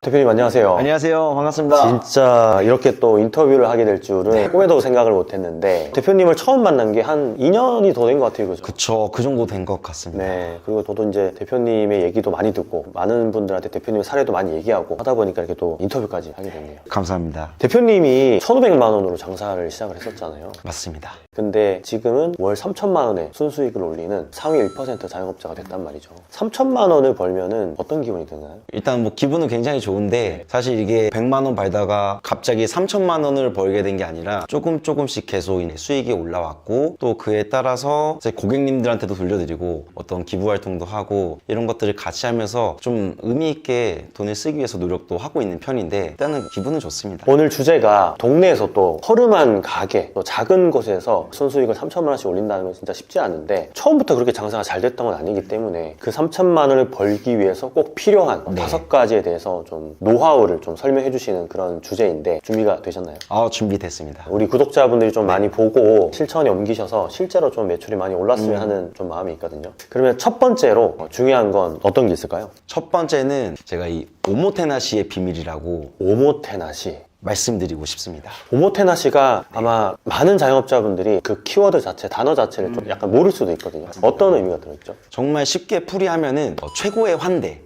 대표님 안녕하세요. 안녕하세요. 반갑습니다. 진짜 이렇게 또 인터뷰를 하게 될 줄은 꿈에도 생각을 못 했는데 대표님을 처음 만난 게 한 2년이 더 된 것 같아요. 그죠? 그쵸. 그 정도 된 것 같습니다. 네. 그리고 저도 이제 대표님의 얘기도 많이 듣고 많은 분들한테 대표님의 사례도 많이 얘기하고 하다 보니까 이렇게 또 인터뷰까지 하게 됐네요. 감사합니다. 대표님이 1,500만 원으로 장사를 시작을 했었잖아요. 맞습니다. 근데 지금은 월 3천만 원의 순수익을 올리는 상위 1% 자영업자가 됐단 말이죠. 3천만 원을 벌면은 어떤 기분이 드나요? 일단 뭐 기분은 굉장히 좋은데 사실 이게 100만 원 벌다가 갑자기 3천만 원을 벌게 된 게 아니라 조금씩 계속 수익이 올라왔고 또 그에 따라서 이제 고객님들한테도 돌려드리고 어떤 기부 활동도 하고 이런 것들을 같이 하면서 좀 의미 있게 돈을 쓰기 위해서 노력도 하고 있는 편인데 일단은 기분은 좋습니다. 오늘 주제가 동네에서 또 허름한 가게, 또 작은 곳에서 순수익을 3천만 원씩 올린다는 건 진짜 쉽지 않은데 처음부터 그렇게 장사가 잘 됐던 건 아니기 때문에 그 3천만 원을 벌기 위해서 꼭 필요한 5가지에 대해서 좀 노하우를 좀 설명해 주시는 그런 주제인데 준비가 되셨나요? 준비됐습니다. 우리 구독자분들이 좀 많이 보고 실천에 옮기셔서 실제로 좀 매출이 많이 올랐으면 하는 좀 마음이 있거든요. 그러면 첫 번째로 중요한 건 어떤 게 있을까요? 첫 번째는 제가 이 오모테나시의 비밀이라고 오모테나시. 말씀드리고 싶습니다. 오모테나시가 아마 많은 자영업자분들이 그 키워드 자체, 단어 자체를 좀 약간 모를 수도 있거든요. 어떤 의미가 들어있죠? 정말 쉽게 풀이하면은 최고의 환대,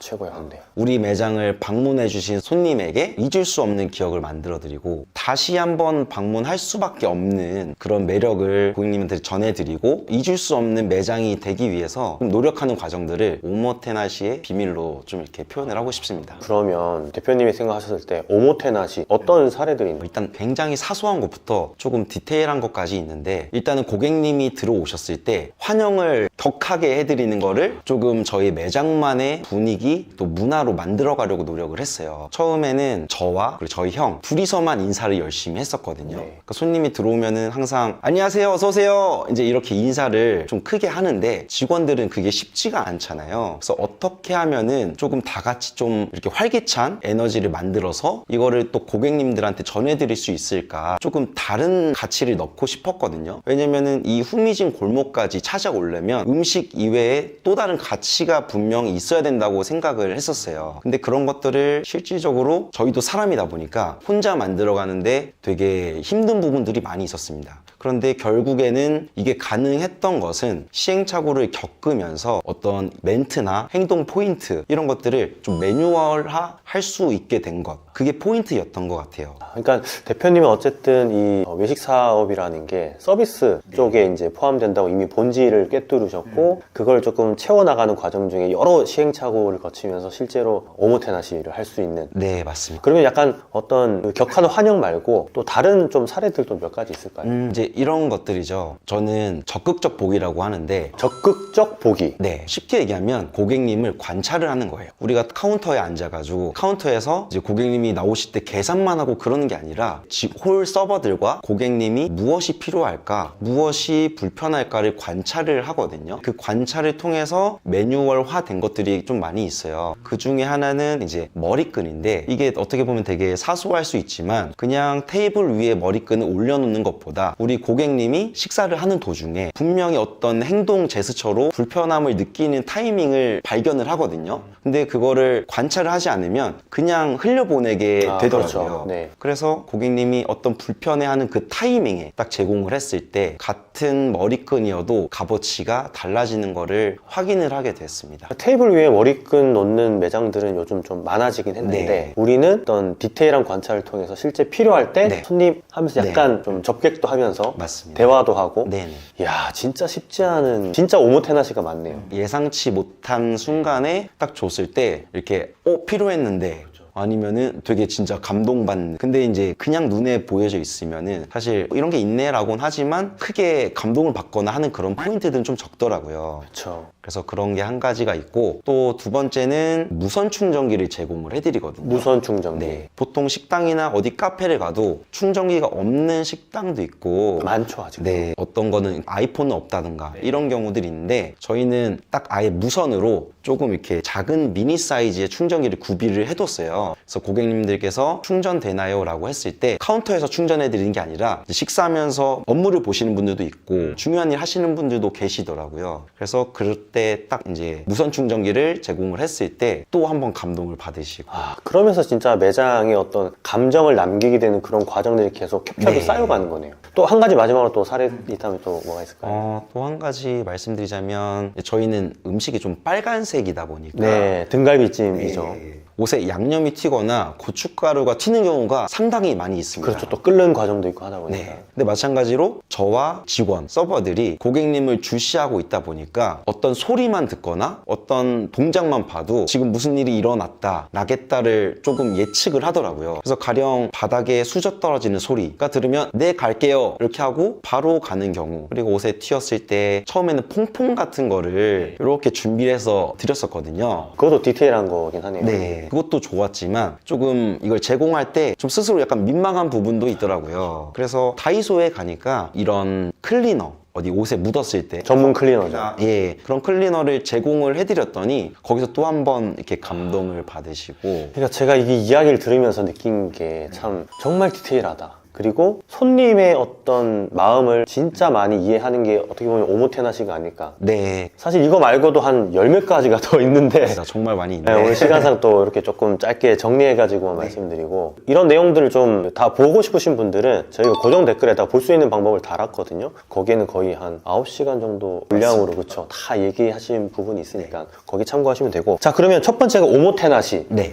최고의 환대. 우리 매장을 방문해 주신 손님에게 잊을 수 없는 기억을 만들어 드리고 다시 한번 방문할 수밖에 없는 그런 매력을 고객님한테 전해드리고 잊을 수 없는 매장이 되기 위해서 노력하는 과정들을 오모테나시의 비밀로 좀 이렇게 표현을 하고 싶습니다. 그러면 대표님이 생각하셨을 때 오모테나시 어떤 사례들이 있나요? 일단 굉장히 사소한 것부터 조금 디테일한 것까지 있는데 일단은 고객님이 들어오셨을 때 환영을 격하게 해드리는 거를 조금 저희 매장만의 분위기 또 문화로 만들어 가려고 노력을 했어요. 처음에는 저와 그리고 저희 형 둘이서만 인사를 열심히 했었거든요. 그러니까 손님이 들어오면은 항상 안녕하세요 어서 오세요 이제 이렇게 인사를 좀 크게 하는데 직원들은 그게 쉽지가 않잖아요. 그래서 어떻게 하면은 조금 다 같이 좀 이렇게 활기찬 에너지를 만들어서 이거를 또 고객님들한테 전해드릴 수 있을까 조금 다른 가치를 넣고 싶었거든요. 왜냐면은 이 후미진 골목까지 찾아오려면 음식 이외에 또 다른 가치가 분명히 있어야 된다고 생각을 했었어요. 근데 그런 것들을 실질적으로 저희도 사람이다 보니까 혼자 만들어가는데 되게 힘든 부분들이 많이 있었습니다. 그런데 결국에는 이게 가능했던 것은 시행착오를 겪으면서 어떤 멘트나 행동 포인트 이런 것들을 좀 매뉴얼화 할 수 있게 된 것, 그게 포인트였던 것 같아요. 그러니까 대표님은 어쨌든 이 외식 사업이라는 게 서비스 쪽에 이제 포함된다고 이미 본질을 꿰뚫으셨고 그걸 조금 채워나가는 과정 중에 여러 시행착오를 거치면서 실제로 오모테나시를 할 수 있는. 네, 맞습니다. 그러면 약간 어떤 그 격한 환영 말고 또 다른 좀 사례들도 몇 가지 있을까요? 이제 이런 것들이죠. 저는 적극적 보기라고 하는데 적극적 보기. 네, 쉽게 얘기하면 고객님을 관찰을 하는 거예요. 우리가 카운터에 앉아가지고 카운터에서 이제 고객님이 나오실 때 계산만 하고 그러는 게 아니라 홀 서버들과 고객님이 무엇이 필요할까, 무엇이 불편할까를 관찰을 하거든요. 그 관찰을 통해서 매뉴얼화 된 것들이 좀 많이 있어요. 그 중에 하나는 이제 머리끈인데 이게 어떻게 보면 되게 사소할 수 있지만 그냥 테이블 위에 머리끈을 올려놓는 것보다 우리 고객님이 식사를 하는 도중에 분명히 어떤 행동 제스처로 불편함을 느끼는 타이밍을 발견을 하거든요. 근데 그거를 관찰을 하지 않으면 그냥 흘려보내게 되더라고요. 그렇죠. 네. 그래서 고객님이 어떤 불편해하는 그 타이밍에 딱 제공을 했을 때 같은 머리끈이어도 값어치가 달라지는 거를 확인을 하게 됐습니다. 테이블 위에 머리끈 놓는 매장들은 요즘 좀 많아지긴 했는데 우리는 어떤 디테일한 관찰을 통해서 실제 필요할 때 손님 하면서 약간 좀 접객도 하면서 맞습니다. 대화도 하고 네네. 이야 진짜 쉽지 않은 진짜 오모테나시가 많네요. 예상치 못한 순간에 딱 줬을 때 이렇게 필요했는데 아니면은 되게 진짜 감동받는. 근데 이제 그냥 눈에 보여져 있으면은 사실 이런 게 있네라고는 하지만 크게 감동을 받거나 하는 그런 포인트들은 좀 적더라고요. 그렇죠. 그래서 그런 게 한 가지가 있고 또 두 번째는 무선 충전기를 제공을 해드리거든요. 무선 충전기. 네. 보통 식당이나 어디 카페를 가도 충전기가 없는 식당도 있고 많죠 아직. 네. 어떤 거는 아이폰은 없다든가 이런 경우들이 있는데 저희는 딱 아예 무선으로 조금 이렇게 작은 미니 사이즈의 충전기를 구비를 해뒀어요. 그래서 고객님들께서 충전되나요? 라고 했을 때 카운터에서 충전해 드리는 게 아니라 식사하면서 업무를 보시는 분들도 있고 중요한 일 하시는 분들도 계시더라고요. 그래서 그럴 때 때 딱 이제 무선 충전기를 제공을 했을 때 또 한 번 감동을 받으시고. 그러면서 진짜 매장에 어떤 감정을 남기게 되는 그런 과정들이 계속 겹겹이 네. 쌓여가는 거네요. 또 한 가지 마지막으로 또 사례 있다면 또 뭐가 있을까요? 또 한 가지 말씀드리자면 저희는 음식이 좀 빨간색이다 보니까 네, 등갈비찜이죠. 네. 옷에 양념이 튀거나 고춧가루가 튀는 경우가 상당히 많이 있습니다. 그렇죠. 또 끓는 과정도 있고 하다 보니까. 네. 근데 마찬가지로 저와 직원, 서버들이 고객님을 주시하고 있다 보니까 어떤 소리만 듣거나 어떤 동작만 봐도 지금 무슨 일이 일어났다, 나겠다를 조금 예측을 하더라고요. 그래서 가령 바닥에 수저 떨어지는 소리가 들으면 네, 갈게요. 이렇게 하고 바로 가는 경우. 그리고 옷에 튀었을 때 처음에는 퐁퐁 같은 거를 이렇게 준비해서 드렸었거든요. 그것도 디테일한 거긴 하네요. 네, 그것도 좋았지만 조금 이걸 제공할 때 좀 스스로 약간 민망한 부분도 있더라고요. 그래서 다이소에 가니까 이런 클리너, 어디 옷에 묻었을 때 전문 클리너죠. 예, 그런 클리너를 제공을 해드렸더니 거기서 또 한 번 이렇게 감동을 받으시고. 그러니까 제가 이게 이야기를 들으면서 느낀 게 참 정말 디테일하다. 그리고 손님의 어떤 마음을 진짜 많이 이해하는 게 어떻게 보면 오모테나시가 아닐까. 네, 사실 이거 말고도 한 열 몇 가지가 더 있는데 정말 많이 네, 있네요. 오늘 시간상 또 이렇게 조금 짧게 정리해가지고 말씀드리고, 이런 내용들을 좀 다 보고 싶으신 분들은 저희가 고정 댓글에다 볼 수 있는 방법을 달았거든요. 거기에는 거의 한 9시간 정도 분량으로 그쵸, 다 얘기하신 부분이 있으니까 거기 참고하시면 되고. 자, 그러면 첫 번째가 오모테나시이고 네.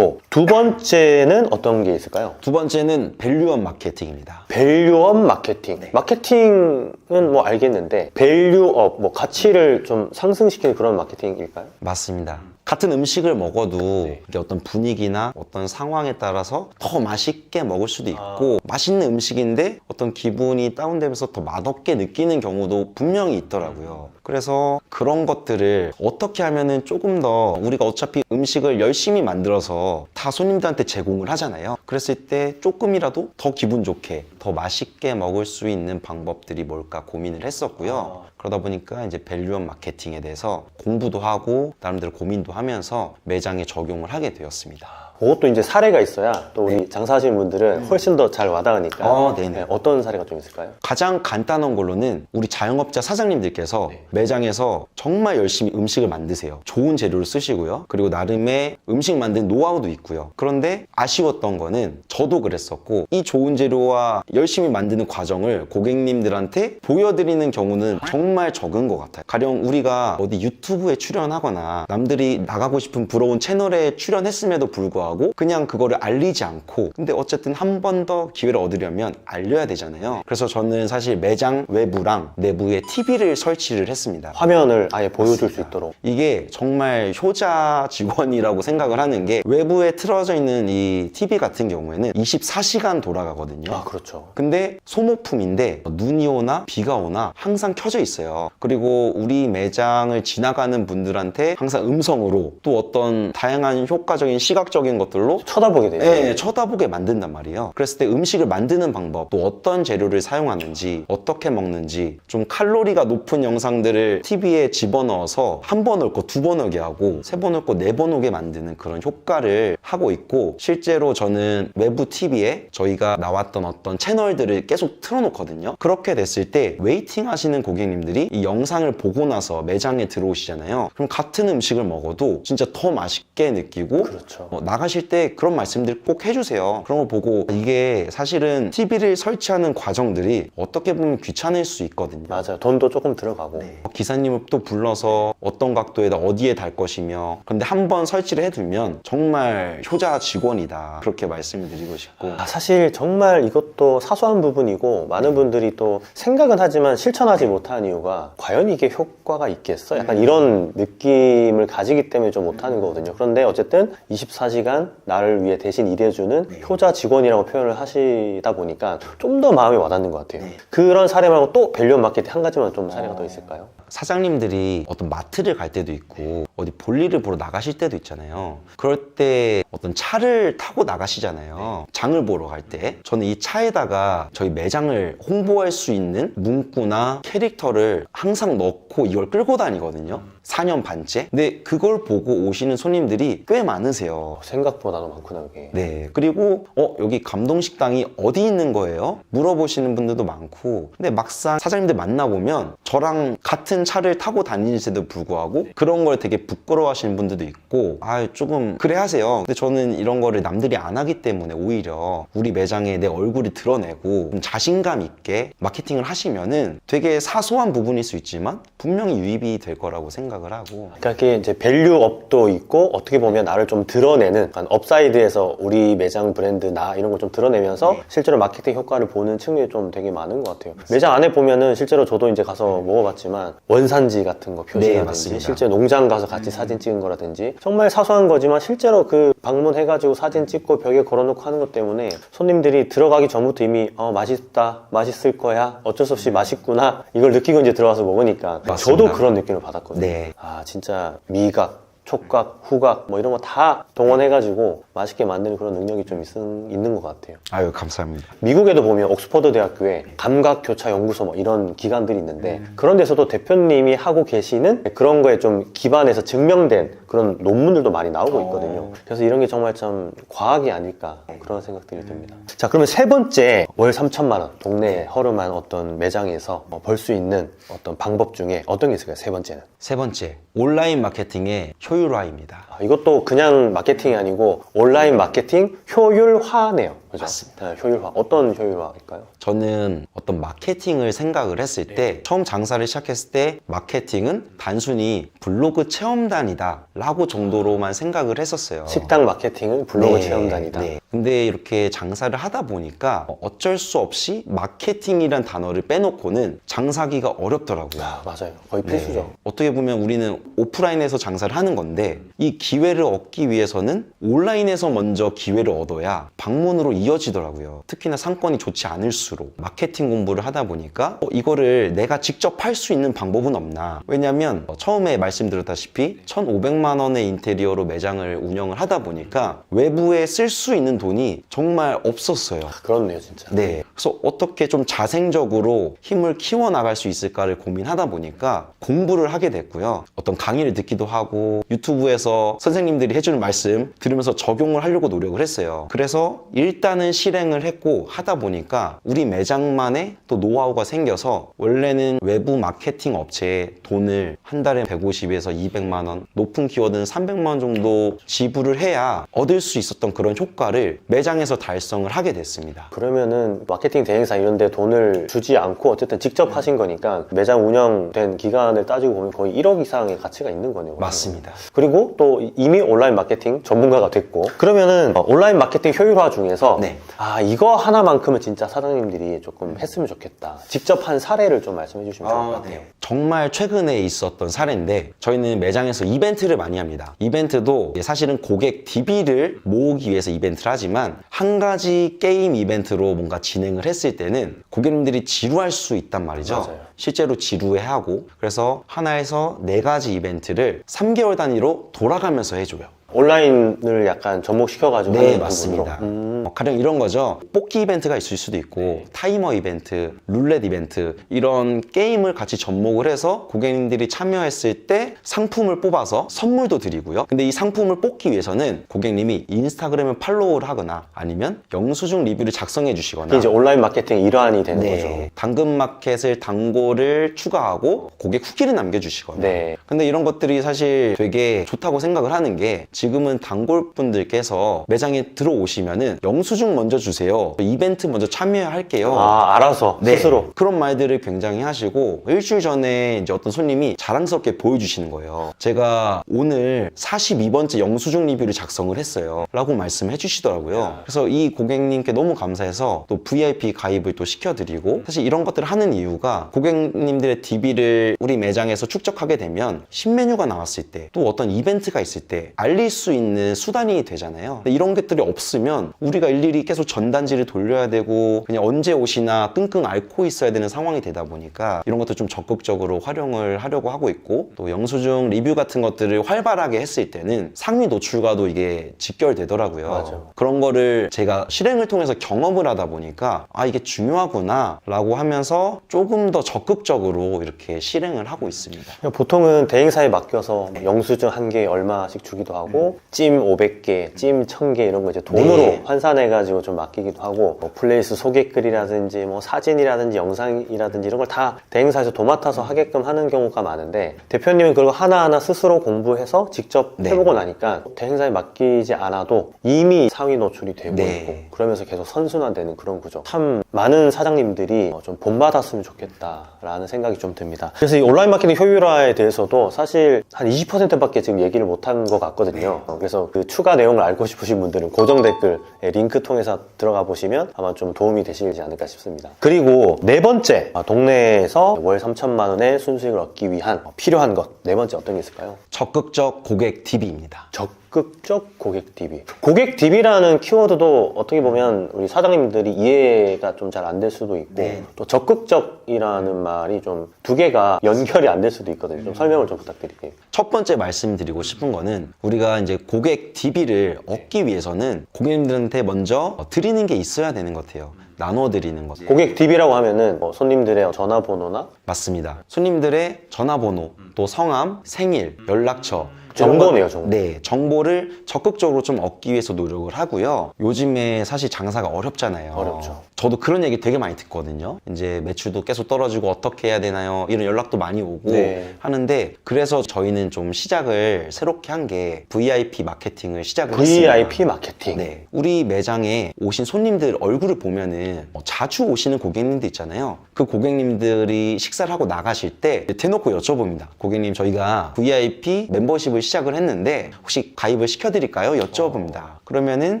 두 번째는 어떤 게 있을까요? 두 번째는 밸류업 마케팅입니다. 밸류업 마케팅. 마케팅은 뭐 알겠는데 밸류업, 뭐 가치를 좀 상승시키는 그런 마케팅일까요? 맞습니다. 같은 음식을 먹어도 이게 어떤 분위기나 어떤 상황에 따라서 더 맛있게 먹을 수도 있고, 맛있는 음식인데 어떤 기분이 다운되면서 더 맛없게 느끼는 경우도 분명히 있더라고요. 그래서 그런 것들을 어떻게 하면은 조금 더, 우리가 어차피 음식을 열심히 만들어서 다 손님들한테 제공을 하잖아요. 그랬을 때 조금이라도 더 기분 좋게, 더 맛있게 먹을 수 있는 방법들이 뭘까 고민을 했었고요. 그러다 보니까 이제 밸류업 마케팅에 대해서 공부도 하고 나름대로 고민도 하면서 매장에 적용을 하게 되었습니다. 그것도 이제 사례가 있어야 또 우리 장사하시는 분들은 훨씬 더 잘 와닿으니까. 네네. 네, 어떤 사례가 좀 있을까요? 가장 간단한 걸로는 우리 자영업자 사장님들께서 네. 매장에서 정말 열심히 음식을 만드세요. 좋은 재료를 쓰시고요. 그리고 나름의 음식 만드는 노하우도 있고요. 그런데 아쉬웠던 거는, 저도 그랬었고, 이 좋은 재료와 열심히 만드는 과정을 고객님들한테 보여드리는 경우는 정말 적은 것 같아요. 가령 우리가 어디 유튜브에 출연하거나 남들이 나가고 싶은 부러운 채널에 출연했음에도 불구하고 그냥 그거를 알리지 않고, 근데 어쨌든 한 번 더 기회를 얻으려면 알려야 되잖아요. 그래서 저는 사실 매장 외부랑 내부에 TV를 설치를 했습니다. 화면을 아예 보여줄 수 있도록. 이게 정말 효자 직원이라고 생각을 하는 게, 외부에 틀어져 있는 이 TV 같은 경우에는 24시간 돌아가거든요. 아, 그렇죠. 근데 소모품인데 눈이 오나 비가 오나 항상 켜져 있어요. 그리고 우리 매장을 지나가는 분들한테 항상 음성으로, 또 어떤 다양한 효과적인 시각적인 것들로 쳐다보게 되죠. 네, 쳐다보게 만든단 말이에요. 그랬을 때 음식을 만드는 방법, 또 어떤 재료를 사용하는지, 어떻게 먹는지, 좀 칼로리가 높은 영상들을 TV에 집어넣어서 한 번 오게, 두 번 오게 하고, 세 번 오고, 네 번 오게 만드는 그런 효과를 하고 있고, 실제로 저는 외부 TV에 저희가 나왔던 어떤 채널들을 계속 틀어놓거든요. 그렇게 됐을 때 웨이팅 하시는 고객님들이 이 영상을 보고 나서 매장에 들어오시잖아요. 그럼 같은 음식을 먹어도 진짜 더 맛있게 느끼고, 그렇죠. 나가실 때 그런 말씀들 꼭 해주세요. 그런 거 보고, 이게 사실은 TV를 설치하는 과정들이 어떻게 보면 귀찮을 수 있거든요. 맞아요. 돈도 조금 들어가고. 기사님을 또 불러서 어떤 각도에다 어디에 달 것이며, 근데 한번 설치를 해두면 정말 효자 직원이다, 그렇게 말씀을 드리고 싶고. 사실 정말 이것도 사소한 부분이고, 많은 분들이 또 생각은 하지만 실천하지 못하는 이유가, 과연 이게 효과가 있겠어? 약간 이런 느낌을 가지기 때문에 좀 못하는 거거든요. 그런데 어쨌든 24시간 나를 위해 대신 일해주는 효자 직원이라고 표현을 하시다 보니까 좀 더 마음이 와닿는 것 같아요. 그런 사례 말고 또 밸류업 마케팅 한 가지만 좀 사례가 더 있을까요? 사장님들이 어떤 마트를 갈 때도 있고 어디 볼일을 보러 나가실 때도 있잖아요. 그럴 때 어떤 차를 타고 나가시잖아요. 장을 보러 갈 때 저는 이 차에다가 저희 매장을 홍보할 수 있는 문구나 캐릭터를 항상 넣고 이걸 끌고 다니거든요. 4년 반째. 근데 그걸 보고 오시는 손님들이 꽤 많으세요. 생각보다도 많구나, 여기. 네. 그리고 여기 감동식당이 어디 있는 거예요? 물어보시는 분들도 많고, 근데 막상 사장님들 만나보면 저랑 같은 좋은 차를 타고 다니는데도 불구하고 그런 걸 되게 부끄러워하시는 분들도 있고 조금 그래 하세요. 근데 저는 이런 거를 남들이 안 하기 때문에 오히려 우리 매장에 내 얼굴이 드러내고 좀 자신감 있게 마케팅을 하시면은 되게 사소한 부분일 수 있지만 분명히 유입이 될 거라고 생각을 하고. 그러니까 이게 이제 밸류업도 있고 어떻게 보면 나를 좀 드러내는 약간 업사이드에서 우리 매장 브랜드 나 이런 걸 좀 드러내면서 실제로 마케팅 효과를 보는 측면이 좀 되게 많은 것 같아요. 매장 안에 보면은 실제로 저도 이제 가서 먹어봤지만 원산지 같은 거 표시라든지 맞습니다. 실제 농장 가서 같이 사진 찍은 거라든지 정말 사소한 거지만 실제로 그 방문해가지고 사진 찍고 벽에 걸어놓고 하는 것 때문에 손님들이 들어가기 전부터 이미 맛있다, 맛있을 거야, 어쩔 수 없이 맛있구나 이걸 느끼고 이제 들어와서 먹으니까 맞습니다. 저도 그런 느낌을 받았거든요. 네. 진짜 미각, 촉각, 후각 뭐 이런 거 다 동원해가지고 맛있게 만드는 그런 능력이 좀 있는 것 같아요. 아유, 감사합니다. 미국에도 보면 옥스퍼드 대학교에 감각교차연구소 뭐 이런 기관들이 있는데 그런 데서도 대표님이 하고 계시는 그런 거에 좀 기반해서 증명된 그런 논문들도 많이 나오고 있거든요. 그래서 이런 게 정말 참 과학이 아닐까 그런 생각들이 듭니다. 자, 그러면 세 번째 월 3천만 원 동네에 허름한 어떤 매장에서 벌 수 있는 어떤 방법 중에 어떤 게 있을까요? 세 번째는? 세 번째, 온라인 마케팅의 효율화입니다. 이것도 그냥 마케팅이 아니고 온라인 마케팅 효율화네요. 그죠? 맞습니다. 네, 효율화. 어떤 효율화일까요? 저는 어떤 마케팅을 생각을 했을 때 처음 장사를 시작했을 때 마케팅은 단순히 블로그 체험단이다 라고 정도로만 생각을 했었어요. 식당 마케팅은 블로그 네, 체험단이다. 네. 근데 이렇게 장사를 하다 보니까 어쩔 수 없이 마케팅이란 단어를 빼놓고는 장사하기가 어렵더라고요. 맞아요. 거의 필수죠. 네. 어떻게 보면 우리는 오프라인에서 장사를 하는 건데 이 기회를 얻기 위해서는 온라인에서 먼저 기회를 얻어야 방문으로 이어지더라고요. 특히나 상권이 좋지 않을수록 마케팅 공부를 하다 보니까 이거를 내가 직접 할 수 있는 방법은 없나. 왜냐면 처음에 말씀드렸다시피 1,500만 원의 인테리어로 매장을 운영을 하다 보니까 외부에 쓸 수 있는 돈이 정말 없었어요. 그렇네요, 진짜. 네. 그래서 어떻게 좀 자생적으로 힘을 키워나갈 수 있을까를 고민하다 보니까 공부를 하게 됐고요. 어떤 강의를 듣기도 하고 유튜브에서 선생님들이 해주는 말씀 들으면서 적용을 하려고 노력을 했어요. 그래서 일단은 실행을 했고 하다 보니까 우리 매장만의 또 노하우가 생겨서 원래는 외부 마케팅 업체에 돈을 한 달에 150에서 200만 원, 높은 키워드는 300만 원 정도 지불을 해야 얻을 수 있었던 그런 효과를 매장에서 달성을 하게 됐습니다. 그러면은 마케팅 대행사 이런 데 돈을 주지 않고 어쨌든 직접 하신 거니까 매장 운영된 기간을 따지고 보면 거의 1억 이상의 가치가 있는 거네요. 맞습니다. 그리고 또 이미 온라인 마케팅 전문가가 됐고 그러면은 온라인 마케팅 효율화 중에서 네. 이거 하나만큼은 진짜 사장님들이 조금 했으면 좋겠다. 직접 한 사례를 좀 말씀해 주시면 좋을 것 같아요. 정말 최근에 있었던 사례인데 저희는 매장에서 이벤트를 많이 합니다. 이벤트도 사실은 고객 DB를 모으기 위해서 이벤트를 하지만 한 가지 게임 이벤트로 뭔가 진행을 했을 때는 고객님들이 지루할 수 있단 말이죠. 맞아요. 실제로 지루해하고 그래서 하나에서 4가지 이벤트를 3개월 단위로 돌아가면서 해줘요. 온라인을 약간 접목시켜가지고 네, 하는 맞습니다. 부분으로. 가령 이런 거죠. 뽑기 이벤트가 있을 수도 있고 타이머 이벤트, 룰렛 이벤트 이런 게임을 같이 접목을 해서 고객님들이 참여했을 때 상품을 뽑아서 선물도 드리고요. 근데 이 상품을 뽑기 위해서는 고객님이 인스타그램을 팔로우를 하거나 아니면 영수증 리뷰를 작성해 주시거나 이게 이제 온라인 마케팅의 일환이 되는 거죠. 당근마켓을 단골을 추가하고 고객 후기를 남겨주시거나 네. 근데 이런 것들이 사실 되게 좋다고 생각을 하는 게 지금은 단골분들께서 매장에 들어오시면은 영수증 먼저 주세요. 이벤트 먼저 참여할게요. 알아서 네. 스스로. 그런 말들을 굉장히 하시고 일주일 전에 이제 어떤 손님이 자랑스럽게 보여주시는 거예요. 제가 오늘 42번째 영수증 리뷰를 작성을 했어요. 라고 말씀해 주시더라고요. 그래서 이 고객님께 너무 감사해서 또 VIP 가입을 또 시켜드리고 사실 이런 것들을 하는 이유가 고객님들의 DB를 우리 매장에서 축적하게 되면 신메뉴가 나왔을 때 또 어떤 이벤트가 있을 때 알릴 수 있는 수단이 되잖아요. 근데 이런 것들이 없으면 우리가 일일이 계속 전단지를 돌려야 되고 그냥 언제 오시나 끙끙 앓고 있어야 되는 상황이 되다 보니까 이런 것도 좀 적극적으로 활용을 하려고 하고 있고 또 영수증 리뷰 같은 것들을 활발하게 했을 때는 상위 노출과도 이게 직결되더라고요. 맞아. 그런 거를 제가 실행을 통해서 경험을 하다 보니까 이게 중요하구나 라고 하면서 조금 더 적극적으로 이렇게 실행을 하고 있습니다. 보통은 대행사에 맡겨서 영수증 한 개에 얼마씩 주기도 하고 하고 찜 500개, 찜 1000개 이런 거 이제 돈으로 네. 환산해가지고 좀 맡기기도 하고 뭐 플레이스 소개글이라든지 뭐 사진이라든지 영상이라든지 이런 걸 다 대행사에서 도맡아서 하게끔 하는 경우가 많은데 대표님은 그걸 하나하나 스스로 공부해서 직접 네. 해보고 나니까 대행사에 맡기지 않아도 이미 상위 노출이 되고 네. 있고 그러면서 계속 선순환되는 그런 구조. 참 많은 사장님들이 좀 본받았으면 좋겠다라는 생각이 좀 듭니다. 그래서 이 온라인 마케팅 효율화에 대해서도 사실 한 20%밖에 지금 얘기를 못한 것 같거든요. 그래서 그 추가 내용을 알고 싶으신 분들은 고정 댓글 링크 통해서 들어가 보시면 아마 좀 도움이 되시지 않을까 싶습니다. 그리고 네 번째, 동네에서 월 3천만 원의 순수익을 얻기 위한 필요한 것 네 번째 어떤 게 있을까요? 적극적 고객 DB입니다. 적극적 고객 DB. 고객 DB라는 키워드도 어떻게 보면 우리 사장님들이 이해가 좀 잘 안 될 수도 있고 네. 또 적극적이라는 말이 좀 두 개가 연결이 안 될 수도 있거든요. 좀 설명을 좀 부탁드릴게요. 첫 번째 말씀드리고 싶은 거는 우리가 이제 고객 DB를 얻기 위해서는 고객님들한테 먼저 드리는 게 있어야 되는 것 같아요. 나눠 드리는 것. 고객 DB라고 하면은 뭐 손님들의 전화번호나 맞습니다. 손님들의 전화번호, 또 성함, 생일, 연락처 정보네요, 정보. 네, 정보를 적극적으로 좀 얻기 위해서 노력을 하고요. 요즘에 사실 장사가 어렵잖아요. 어렵죠. 저도 그런 얘기 되게 많이 듣거든요. 이제 매출도 계속 떨어지고 어떻게 해야 되나요? 이런 연락도 많이 오고 네. 하는데 그래서 저희는 좀 시작을 새롭게 한 게 VIP 마케팅을 시작을 했습니다. VIP 마케팅. 네, 우리 매장에 오신 손님들 얼굴을 보면은 자주 오시는 고객님들 있잖아요. 그 고객님들이 식사를 하고 나가실 때 대놓고 여쭤봅니다. 고객님, 저희가 VIP 멤버십을 시작을 했는데 혹시 가입을 시켜드릴까요? 여쭤봅니다. 그러면은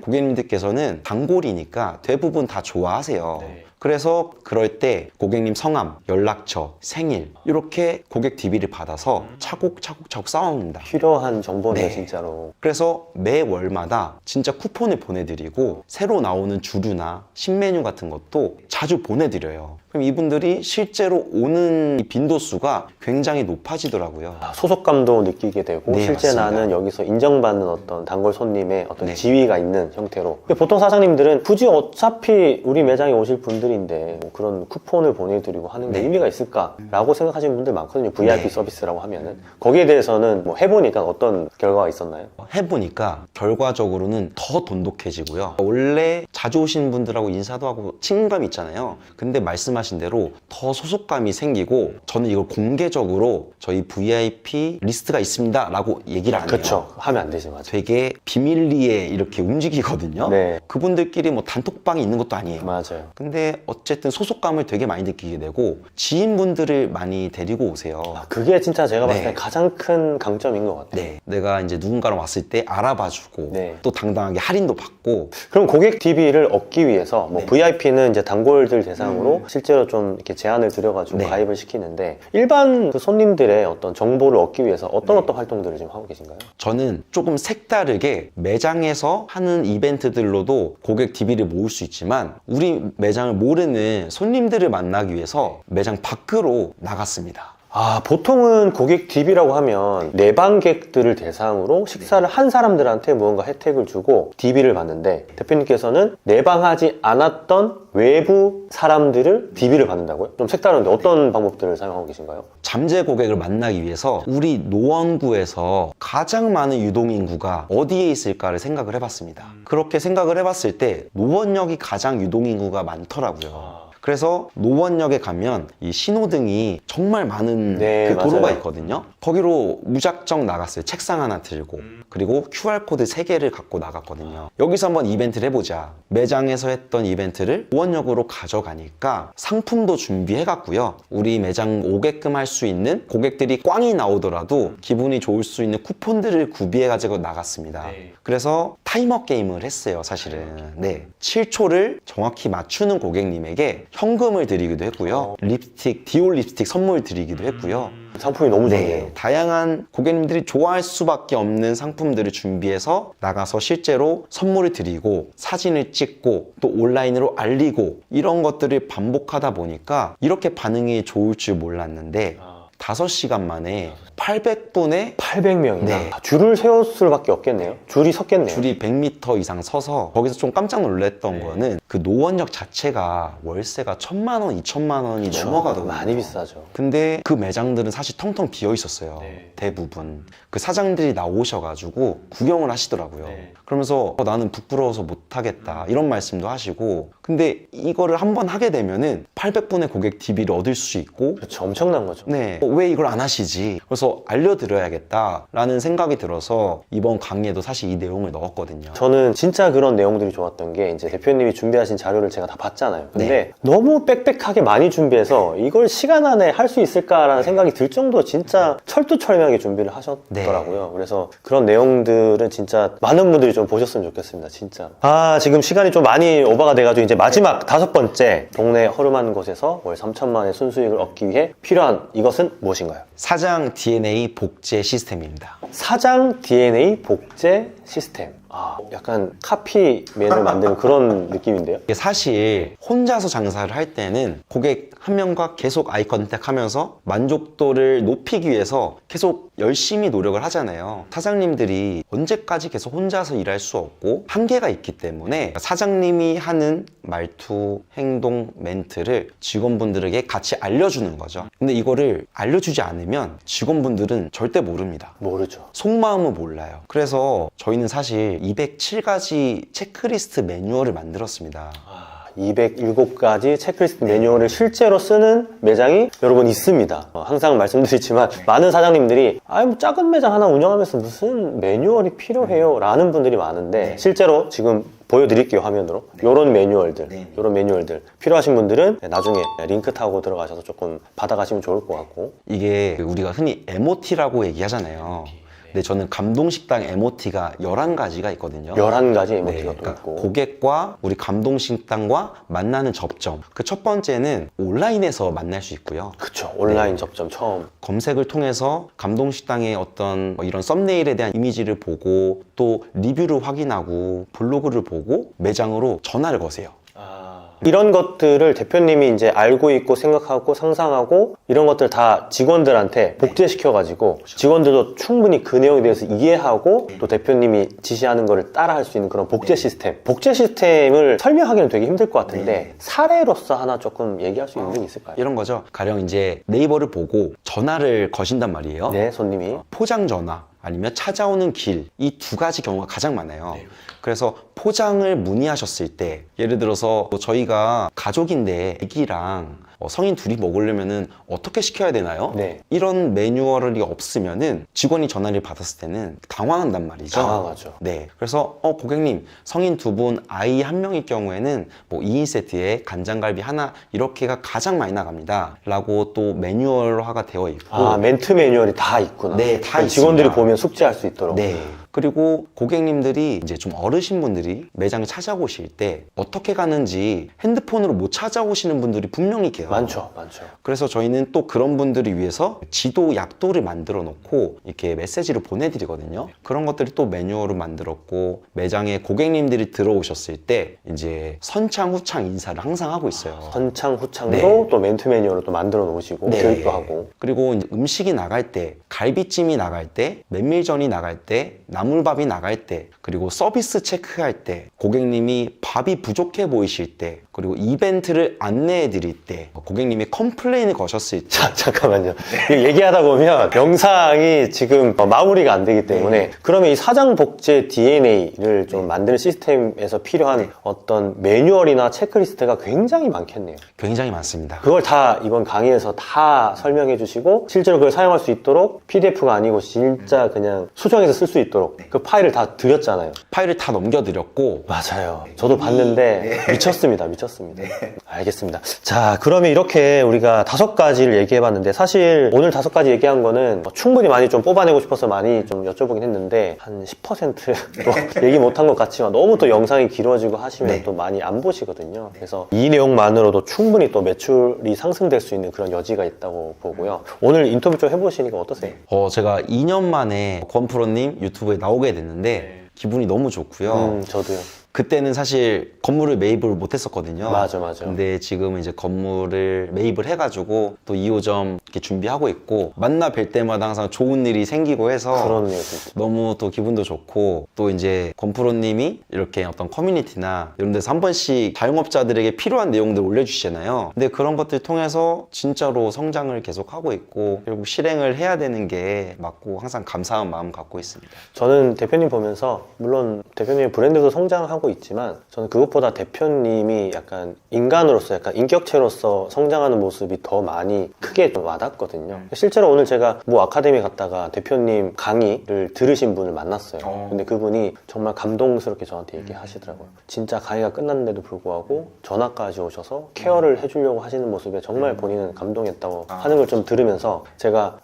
고객님들께서는 단골이니까 대부분 다 좋아하세요. 네. 그래서 그럴 때 고객님 성함, 연락처, 생일 이렇게 고객 DB를 받아서 차곡차곡 쌓아옵니다. 필요한 정보네요, 네. 진짜로. 그래서 매 월마다 진짜 쿠폰을 보내드리고 새로 나오는 주류나 신메뉴 같은 것도 자주 보내드려요. 그럼 이분들이 실제로 오는 이 빈도수가 굉장히 높아지더라고요. 소속감도 느끼게 되고 네, 실제 맞습니다. 나는 여기서 인정받는 어떤 단골 손님의 어떤 네. 지위가 있는 형태로. 근데 보통 사장님들은 굳이 어차피 우리 매장에 오실 분들인데 뭐 그런 쿠폰을 보내드리고 하는 게 네. 의미가 있을까라고 생각하시는 분들 많거든요. VIP 네. 서비스라고 하면은. 거기에 대해서는 뭐 해보니까 어떤 결과가 있었나요? 해보니까 결과적으로는 더 돈독해지고요. 원래 자주 오시는 분들하고 인사도 하고 친감이 있잖아요. 근데 말씀하신 대로 더 소속감이 생기고 저는 이걸 공개적으로 저희 VIP 리스트가 있습니다 라고 얘기를 안 해요. 그쵸. 하면 안 되지, 맞아. 되게 비밀리에 이렇게 움직이거든요. 네. 그분들끼리 뭐 단톡방이 있는 것도 아니에요. 맞아요. 근데 어쨌든 소속감을 되게 많이 느끼게 되고 지인분들을 많이 데리고 오세요. 그게 진짜 제가 봤을 때 네. 가장 큰 강점인 것 같아요. 네, 내가 이제 누군가랑 왔을 때 알아봐주고 네. 또 당당하게 할인도 받고. 그럼 고객 DB를 얻기 위해서 뭐 네. VIP는 이제 단골들 대상으로 실제로 좀 이렇게 제안을 드려가지고 네. 가입을 시키는데 일반 그 손님들의 어떤 정보를 얻기 위해서 어떤 활동들을 지금 하고 계신가요? 저는 조금 색다르게 매장에서 하는 이벤트들로도 고객 DB를 모을 수 있지만 우리 매장을 모르는 손님들을 만나기 위해서 매장 밖으로 나갔습니다. 보통은 고객 DB라고 하면 내방객들을 대상으로 식사를 한 사람들한테 무언가 혜택을 주고 DB를 받는데 대표님께서는 내방하지 않았던 외부 사람들을 DB를 받는다고요? 좀 색다른데 어떤 방법들을 사용하고 계신가요? 잠재 고객을 만나기 위해서 우리 노원구에서 가장 많은 유동인구가 어디에 있을까를 생각을 해봤습니다. 그렇게 생각을 해봤을 때 노원역이 가장 유동인구가 많더라고요. 그래서 노원역에 가면 이 신호등이 정말 많은 네, 그 도로가 맞아요. 있거든요. 거기로 무작정 나갔어요. 책상 하나 들고. 그리고 QR코드 3개를 갖고 나갔거든요. 여기서 한번 이벤트를 해보자. 매장에서 했던 이벤트를 노원역으로 가져가니까 상품도 준비해갔고요. 우리 매장 오게끔 할 수 있는 고객들이 꽝이 나오더라도 기분이 좋을 수 있는 쿠폰들을 구비해가지고 나갔습니다. 그래서 타이머 게임을 했어요, 사실은. 네. 7초를 정확히 맞추는 고객님에게 현금을 드리기도 했고요. 립스틱, 디올 립스틱 선물 드리기도 했고요. 상품이 너무 좋네요. 네, 다양한 고객님들이 좋아할 수밖에 없는 상품들을 준비해서 나가서 실제로 선물을 드리고 사진을 찍고 또 온라인으로 알리고 이런 것들을 반복하다 보니까 이렇게 반응이 좋을 줄 몰랐는데 5시간 만에 800분에 800명이나 네. 줄을 세울 수밖에 없겠네요. 줄이 섰겠네요. 줄이 100m 이상 서서 거기서 좀 깜짝 놀랐던 거는 그 노원역 자체가 월세가 1,000만 원, 2,000만 원이 그렇죠. 넘어가더라고요. 많이 비싸죠. 근데 그 매장들은 사실 텅텅 비어 있었어요. 네. 대부분. 그 사장들이 나오셔가지고 구경을 하시더라고요. 네. 그러면서 나는 부끄러워서 못하겠다 이런 말씀도 하시고, 근데 이거를 한번 하게 되면은 800분의 고객 DB를 얻을 수 있고, 그렇죠. 엄청난 거죠. 네, 왜 이걸 안 하시지? 그래서 알려드려야겠다라는 생각이 들어서 이번 강의에도 사실 이 내용을 넣었거든요. 저는 진짜 그런 내용들이 좋았던 게 이제 대표님이 준비하신 자료를 제가 다 봤잖아요. 근데 너무 빽빽하게 많이 준비해서 이걸 시간 안에 할 수 있을까라는 생각이 들 정도 진짜 철두철미하게 준비를 하셨더라고요. 그래서 그런 내용들은 진짜 많은 분들이 좀 보셨으면 좋겠습니다. 진짜. 아, 지금 시간이 좀 많이 오버가 돼가지고 이제 마지막 5번째, 동네 허름한 곳에서 월 3천만 원의 순수익을 얻기 위해 필요한 이것은 무엇인가요? 사장 DNA 복제 시스템입니다. 사장 DNA 복제 시스템. 아, 약간 카피맨을 만드는 그런 느낌인데요. 이게 사실 혼자서 장사를 할 때는 고객 한 명과 계속 아이 컨택 하면서 만족도를 높이기 위해서 계속 열심히 노력을 하잖아요. 사장님들이 언제까지 계속 혼자서 일할 수 없고 한계가 있기 때문에 사장님이 하는 말투, 행동, 멘트를 직원분들에게 같이 알려주는 거죠. 근데 이거를 알려주지 않으면 직원분들은 절대 모릅니다. 모르죠. 속마음은 몰라요. 그래서 저희는 사실 207가지 체크리스트 매뉴얼을 만들었습니다. 207가지 체크리스트 매뉴얼을 실제로 쓰는 매장이 여러분 있습니다. 항상 말씀드리지만 많은 사장님들이 뭐 작은 매장 하나 운영하면서 무슨 매뉴얼이 필요해요 라는 분들이 많은데 실제로 지금 보여드릴게요. 화면으로 요런 매뉴얼들 필요하신 분들은 나중에 링크 타고 들어가셔서 조금 받아가시면 좋을 것 같고, 이게 우리가 흔히 MOT라고 얘기하잖아요. 근데 저는 감동식당 MOT가 11가지가 있거든요. 11가지 MOT가 또 그러니까 있고, 고객과 우리 감동식당과 만나는 접점. 그 첫 번째는 온라인에서 만날 수 있고요. 그쵸. 온라인 접점 처음. 검색을 통해서 감동식당의 어떤 이런 썸네일에 대한 이미지를 보고 또 리뷰를 확인하고 블로그를 보고 매장으로 전화를 거세요. 이런 것들을 대표님이 이제 알고 있고 생각하고 상상하고 이런 것들 다 직원들한테 복제시켜가지고 직원들도 충분히 그 내용에 대해서 이해하고 또 대표님이 지시하는 거를 따라 할 수 있는 그런 복제 시스템. 복제 시스템을 설명하기는 되게 힘들 것 같은데 사례로서 하나 조금 얘기할 수 있는 게 있을까요? 이런 거죠. 가령 이제 네이버를 보고 전화를 거신단 말이에요. 네, 손님이. 포장 전화 아니면 찾아오는 길, 이 2가지 경우가 가장 많아요. 그래서 포장을 문의하셨을 때, 예를 들어서 저희가 가족인데 애기랑 성인 둘이 먹으려면은 어떻게 시켜야 되나요? 네. 이런 매뉴얼이 없으면은 직원이 전화를 받았을 때는 당황한단 말이죠. 당황하죠. 네. 그래서 고객님, 성인 2분, 아이 1명일 경우에는 뭐 2인 세트에 간장갈비 하나 이렇게가 가장 많이 나갑니다. 라고 또 매뉴얼화가 되어 있고. 멘트 매뉴얼이 다 있구나. 네, 다 있습니다. 직원들이 보면 숙지할 수 있도록. 네. 그리고 고객님들이 이제 좀 어르신 분들이 매장에 찾아오실 때 어떻게 가는지 핸드폰으로 못 찾아오시는 분들이 분명히 계세요. 많죠. 그래서 저희는 또 그런 분들을 위해서 지도, 약도를 만들어 놓고 이렇게 메시지를 보내드리거든요. 그런 것들이 또 매뉴얼을 만들었고, 매장에 고객님들이 들어오셨을 때 이제 선창, 후창 인사를 항상 하고 있어요. 선창, 후창도 네. 또 멘트 매뉴얼을 또 만들어 놓으시고 네. 교육도 하고. 그리고 이제 음식이 나갈 때, 갈비찜이 나갈 때, 메밀전이 나갈 때, 나물밥이 나갈 때, 그리고 서비스 체크할 때, 고객님이 밥이 부족해 보이실 때, 그리고 이벤트를 안내해 드릴 때, 고객님이 컴플레인을 거셨을 때. 잠깐만요. 이거 얘기하다 보면 영상이 지금 마무리가 안 되기 때문에 그러면 이 사장 복제 DNA를 좀 만드는 시스템에서 필요한 어떤 매뉴얼이나 체크리스트가 굉장히 많겠네요. 굉장히 많습니다. 그걸 다 이번 강의에서 다 설명해 주시고 실제로 그걸 사용할 수 있도록 PDF가 아니고 진짜 그냥 수정해서 쓸 수 있도록 그 파일을 다 드렸잖아요. 파일을 다 넘겨드렸고. 맞아요. 저도 봤는데 미쳤습니다. 알겠습니다. 자, 그러면 이렇게 우리가 5가지를 얘기해봤는데 사실 오늘 5가지 얘기한 거는 충분히 많이 좀 뽑아내고 싶어서 많이 좀 여쭤보긴 했는데 한 10%도 얘기 못한 것 같지만 너무 또 영상이 길어지고 하시면 또 많이 안 보시거든요. 그래서 이 내용만으로도 충분히 또 매출이 상승될 수 있는 그런 여지가 있다고 보고요. 오늘 인터뷰 좀 해보시니까 어떠세요? 제가 2년 만에 권프로님 유튜브에 나오게 됐는데 기분이 너무 좋고요. 저도요. 그때는 사실 건물을 매입을 못했었거든요. 맞아. 근데 지금은 이제 건물을 매입을 해가지고 또 2호점 이렇게 준비하고 있고 만나 뵐 때마다 항상 좋은 일이 생기고 해서 그렇네요, 진짜. 너무 또 기분도 좋고 또 이제 건프로님이 이렇게 어떤 커뮤니티나 이런 데서 한 번씩 자영업자들에게 필요한 내용들 올려주시잖아요. 근데 그런 것들 통해서 진짜로 성장을 계속하고 있고 결국 실행을 해야 되는 게 맞고 항상 감사한 마음 갖고 있습니다. 저는 대표님 보면서 물론 대표님의 브랜드도 성장하고 있지만 저는 그것보다 대표님이 약간 인간으로서 약간 인격체로서 성장하는 모습이 더 많이 크게 좀 와닿거든요. 실제로 오늘 제가 모 아카데미 갔다가 대표님 강의를 들으신 분을 만났어요. 근데 그분이 정말 감동스럽게 저한테 얘기하시더라고요. 진짜 강의가 끝났는데도 불구하고 전화까지 오셔서 케어를 해주려고 하시는 모습에 정말 본인은 감동했다고 하는 걸 좀 들으면서 제가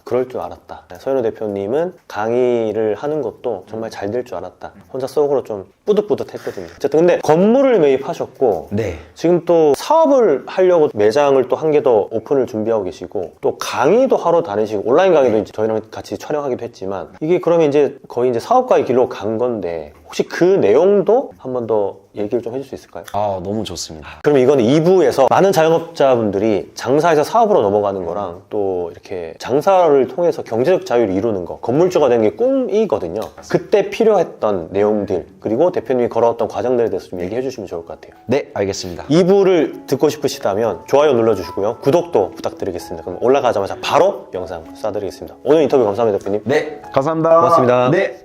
그럴 줄 알았다. 서현우 대표님은 강의를 하는 것도 정말 잘 될 줄 알았다. 혼자 속으로 좀 뿌듯뿌듯했거든요. 어쨌든 근데 건물을 매입하셨고 네. 지금 또 사업을 하려고 매장을 또 한 개 더 오픈을 준비하고 계시고 또 강의도 하러 다니시고 온라인 강의도 이제 저희랑 같이 촬영하기도 했지만 이게 그러면 이제 거의 이제 사업가의 길로 간 건데 혹시 그 내용도 한 번 더 얘기를 좀 해줄 수 있을까요? 너무 좋습니다. 그럼 이거는 2부에서 많은 자영업자분들이 장사에서 사업으로 넘어가는 거랑 또 이렇게 장사를 통해서 경제적 자유를 이루는 거, 건물주가 되는 게 꿈이거든요. 그때 필요했던 내용들 그리고 대표님이 걸어왔던 과정들에 대해서 좀 얘기해 주시면 좋을 것 같아요. 네, 알겠습니다. 2부를 듣고 싶으시다면 좋아요 눌러주시고요. 구독도 부탁드리겠습니다. 그럼 올라가자마자 바로 영상 쏴드리겠습니다. 오늘 인터뷰 감사합니다, 대표님. 네, 감사합니다. 고맙습니다. 네.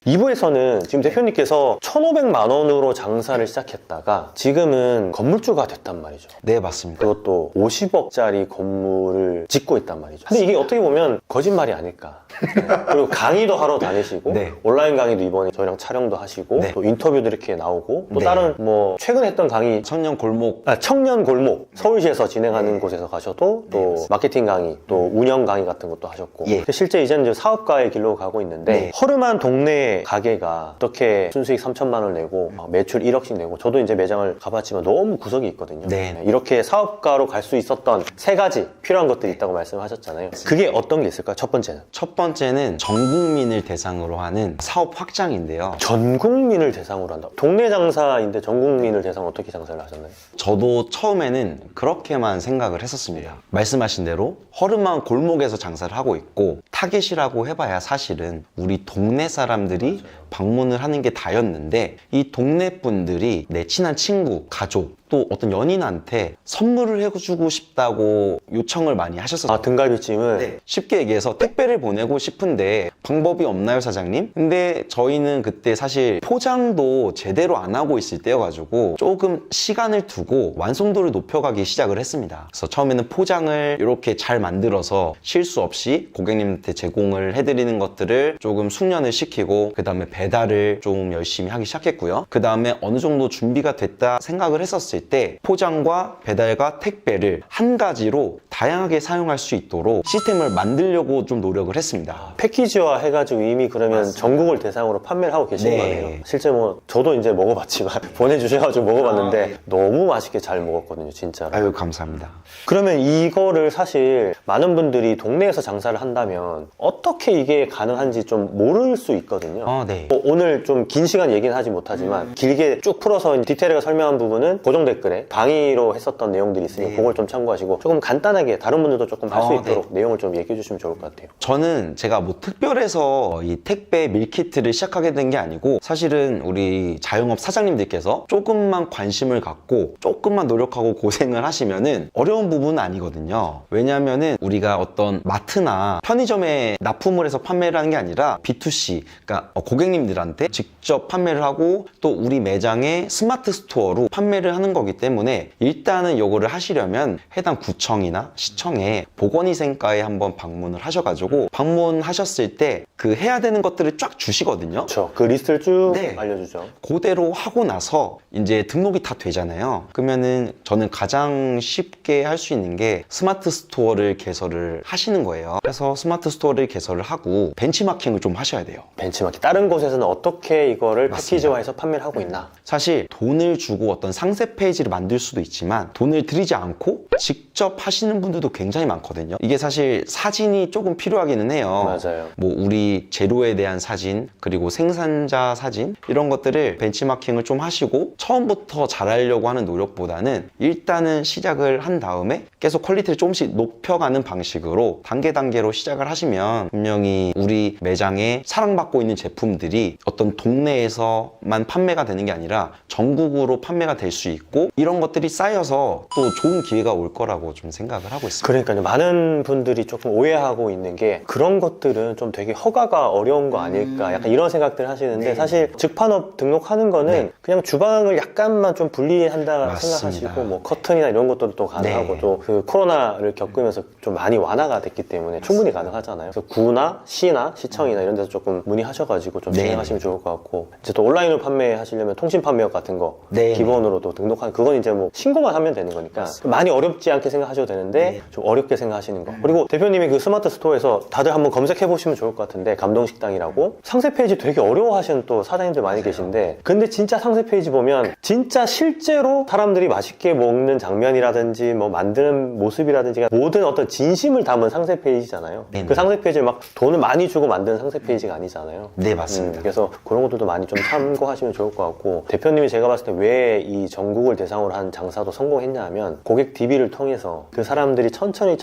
2부에서는 지금 대표님께서 1,500만 원으로 장사를 시작했다가 지금은 건물주가 됐단 말이죠. 네, 맞습니다. 그것도 50억짜리 건물을 짓고 있단 말이죠. 근데 이게 어떻게 보면 거짓말이 아닐까. 네. 그리고 강의도 하러 다니시고 네. 온라인 강의도 이번에 저희랑 촬영도 하시고 네. 또 인터뷰도 이렇게 나오고 또 네. 다른 뭐 최근 했던 강의 청년 골목. 청년 골목 서울시에서 진행하는 곳에서 가셔도 또 네. 마케팅 강의 또 운영 강의 같은 것도 하셨고 예. 실제 이제는 이제 사업가의 길로 가고 있는데 네. 허름한 동네 가게가 어떻게 순수익 3천만 원 내고 매출 1억씩 내고 저도 이제 매장을 가봤지만 너무 구석이 있거든요. 네. 이렇게 사업가로 갈 수 있었던 세 가지 필요한 것들이 있다고 말씀하셨잖아요. 그게 어떤 게 있을까요? 첫 번째는 첫 번째는 전 국민을 대상으로 하는 사업 확장인데요. 전 국민을 대상으로 한다. 동네 장사인데 전 국민을 대상으로 어떻게 장사를 하셨나요? 저도 처음에는 그렇게만 생각을 했었습니다. 말씀하신 대로 허름한 골목에서 장사를 하고 있고 타겟이라고 해봐야 사실은 우리 동네 사람들이 방문을 하는 게 다였는데 이 동네 분들이 내 친한 친구, 가족 또 어떤 연인한테 선물을 해주고 싶다고 요청을 많이 하셨었어요. 등갈비찜을 네. 쉽게 얘기해서 택배를 보내고 싶은데 방법이 없나요, 사장님? 근데 저희는 그때 사실 포장도 제대로 안 하고 있을 때여가지고 조금 시간을 두고 완성도를 높여가기 시작을 했습니다. 그래서 처음에는 포장을 이렇게 잘 만들어서 실수 없이 고객님한테 제공을 해드리는 것들을 조금 숙련을 시키고 그 다음에 배달을 좀 열심히 하기 시작했고요. 그 다음에 어느 정도 준비가 됐다 생각을 했었을 때 포장과 배달과 택배를 한 가지로 다양하게 사용할 수 있도록 시스템을 만들려고 좀 노력을 했습니다. 패키지화 해가지고 이미 그러면 맞습니다. 전국을 대상으로 판매를 하고 계신 네. 거네요. 실제 뭐 저도 이제 먹어봤지만 보내주셔가지고 먹어봤는데 네. 너무 맛있게 잘 먹었거든요, 진짜로. 아유, 감사합니다. 그러면 이거를 사실 많은 분들이 동네에서 장사를 한다면 어떻게 이게 가능한지 좀 모를 수 있거든요. 네. 오늘 좀 긴 시간 얘기는 하지 못하지만 길게 쭉 풀어서 디테일하게 설명한 부분은 고정 댓글에 강의로 했었던 내용들이 있으니 네. 그걸 좀 참고하시고 조금 간단하게 다른 분들도 조금 할 수 있도록 네. 내용을 좀 얘기해 주시면 좋을 것 같아요. 저는 제가 뭐 특별해서 이 택배 밀키트를 시작하게 된 게 아니고 사실은 우리 자영업 사장님들께서 조금만 관심을 갖고 조금만 노력하고 고생을 하시면은 어려운 부분은 아니거든요. 왜냐하면은 우리가 어떤 마트나 편의점에 납품을 해서 판매를 하는 게 아니라 B2C, 그러니까 고객님들한테 직접 판매를 하고 또 우리 매장에 스마트 스토어로 판매를 하는 거기 때문에 일단은 요거를 하시려면 해당 구청이나 시청에 보건위생과에 한번 방문을 하셔가지고 방문하셨을 때 그 해야 되는 것들을 쫙 주시거든요. 그렇죠. 그 리스트를 쭉 네. 알려주죠. 그대로 하고 나서 이제 등록이 다 되잖아요. 그러면은 저는 가장 쉽게 할 수 있는 게 스마트 스토어를 개설을 하시는 거예요. 그래서 스마트 스토어를 개설을 하고 벤치마킹을 좀 하셔야 돼요. 벤치마킹. 다른 곳에서는 어떻게 이거를 맞습니다. 패키지화해서 판매를 하고 있나? 사실 돈을 주고 어떤 상세 페이지를 만들 수도 있지만 돈을 들이지 않고 직접 하시는 분들도 굉장히 많거든요. 이게 사실 사진이 조금 필요하기는 해요. 맞아요. 뭐 우리 재료에 대한 사진, 그리고 생산자 사진, 이런 것들을 벤치마킹을 좀 하시고 처음부터 잘하려고 하는 노력보다는 일단은 시작을 한 다음에 계속 퀄리티를 조금씩 높여가는 방식으로 단계로 시작을 하시면 분명히 우리 매장에 사랑받고 있는 제품들이 어떤 동네에서만 판매가 되는 게 아니라 전국으로 판매가 될 수 있고, 이런 것들이 쌓여서 또 좋은 기회가 올 거라고 좀 생각을 하고 있습니다. 그러니까요. 많은 분들이 조금 오해하고 있는 게 그런 것들은 좀 되게 허가가 어려운 거 아닐까 약간 이런 생각들 하시는데 네. 사실 즉판업 등록하는 거는 네. 그냥 주방을 약간만 좀 분리한다 맞습니다. 생각하시고 뭐 커튼이나 이런 것들도 또 가능하고 네. 또 그 코로나를 겪으면서 좀 많이 완화가 됐기 때문에 충분히 가능하잖아요. 그래서 구나 시나 시청이나 이런 데서 조금 문의하셔가지고 좀 네. 진행하시면 좋을 것 같고, 이제 또 온라인으로 판매하시려면 통신 판매업 같은 거 네. 기본으로도 등록한 그건 이제 뭐 신고만 하면 되는 거니까 많이 어렵지 않게 생각하셔도 되는데 네. 좀 어렵게 생각하시는 거. 그리고 대표님이 그 스마트 스토어에서 다들 한번 검색해 보시면 좋을 것 같은데, 감동식당이라고 상세 페이지 되게 어려워하시는 또 사장님들 많이 계신데, 근데 진짜 상세 페이지 보면 진짜 실제로 사람들이 맛있게 먹는 장면이라든지 뭐 만드는 모습이라든지 모든 어떤 진심을 담은 상세 페이지잖아요. 네네. 그 상세 페이지를 막 돈을 많이 주고 만드는 상세 페이지가 아니잖아요. 네, 맞습니다. 그래서 그런 것들도 많이 좀 참고하시면 좋을 것 같고, 대표님이 제가 봤을 때 왜 이 전국을 대상으로 한 장사도 성공했냐 하면 고객 DB를 통해서 그 사람들이 천천히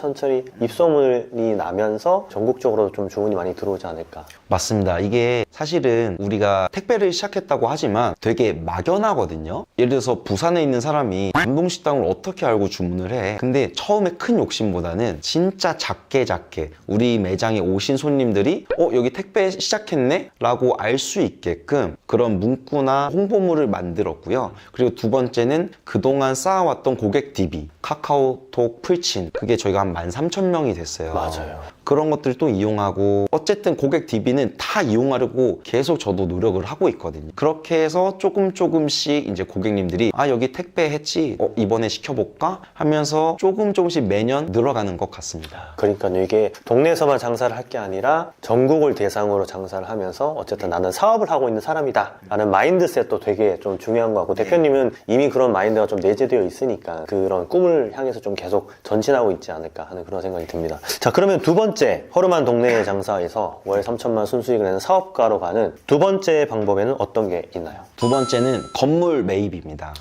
입소문이 나면서 전국적으로 좀 주문이 많이 들어오지 않을까. 맞습니다. 이게 사실은 우리가 택배를 시작했다고 하지만 되게 막연하거든요. 예를 들어서 부산에 있는 사람이 감동식당을 어떻게 알고 주문을 해? 근데 처음에 큰 욕심보다는 진짜 작게 우리 매장에 오신 손님들이 여기 택배 시작했네? 라고 알 수 있게끔 그런 문구나 홍보물을 만들었고요. 그리고 두 번째는 그동안 쌓아왔던 고객 DB, 카카오톡 풀친, 그게 저희가 한 13,000명이 됐어요. 맞아요. 그런 것들을 또 이용하고, 어쨌든 고객 DB는 다 이용하려고 계속 저도 노력을 하고 있거든요. 그렇게 해서 조금씩 이제 고객님들이 여기 택배 했지? 이번에 시켜볼까? 하면서 조금씩 매년 늘어가는 것 같습니다. 그러니까요. 이게 동네에서만 장사를 할 게 아니라 전국을 대상으로 장사를 하면서 어쨌든 나는 사업을 하고 있는 사람이다 라는 마인드셋도 되게 좀 중요한 것 같고, 대표님은 이미 그런 마인드가 좀 내재되어 있으니까 그런 꿈을 향해서 좀 계속 전진하고 있지 않을까 하는 그런 생각이 듭니다. 자, 그러면 두 번째, 허름한 동네 장사에서 월 3천만 순수익을 내는 사업가로 가는 두 번째 방법에는 어떤 게 있나요? 두 번째는 건물 매입입니다.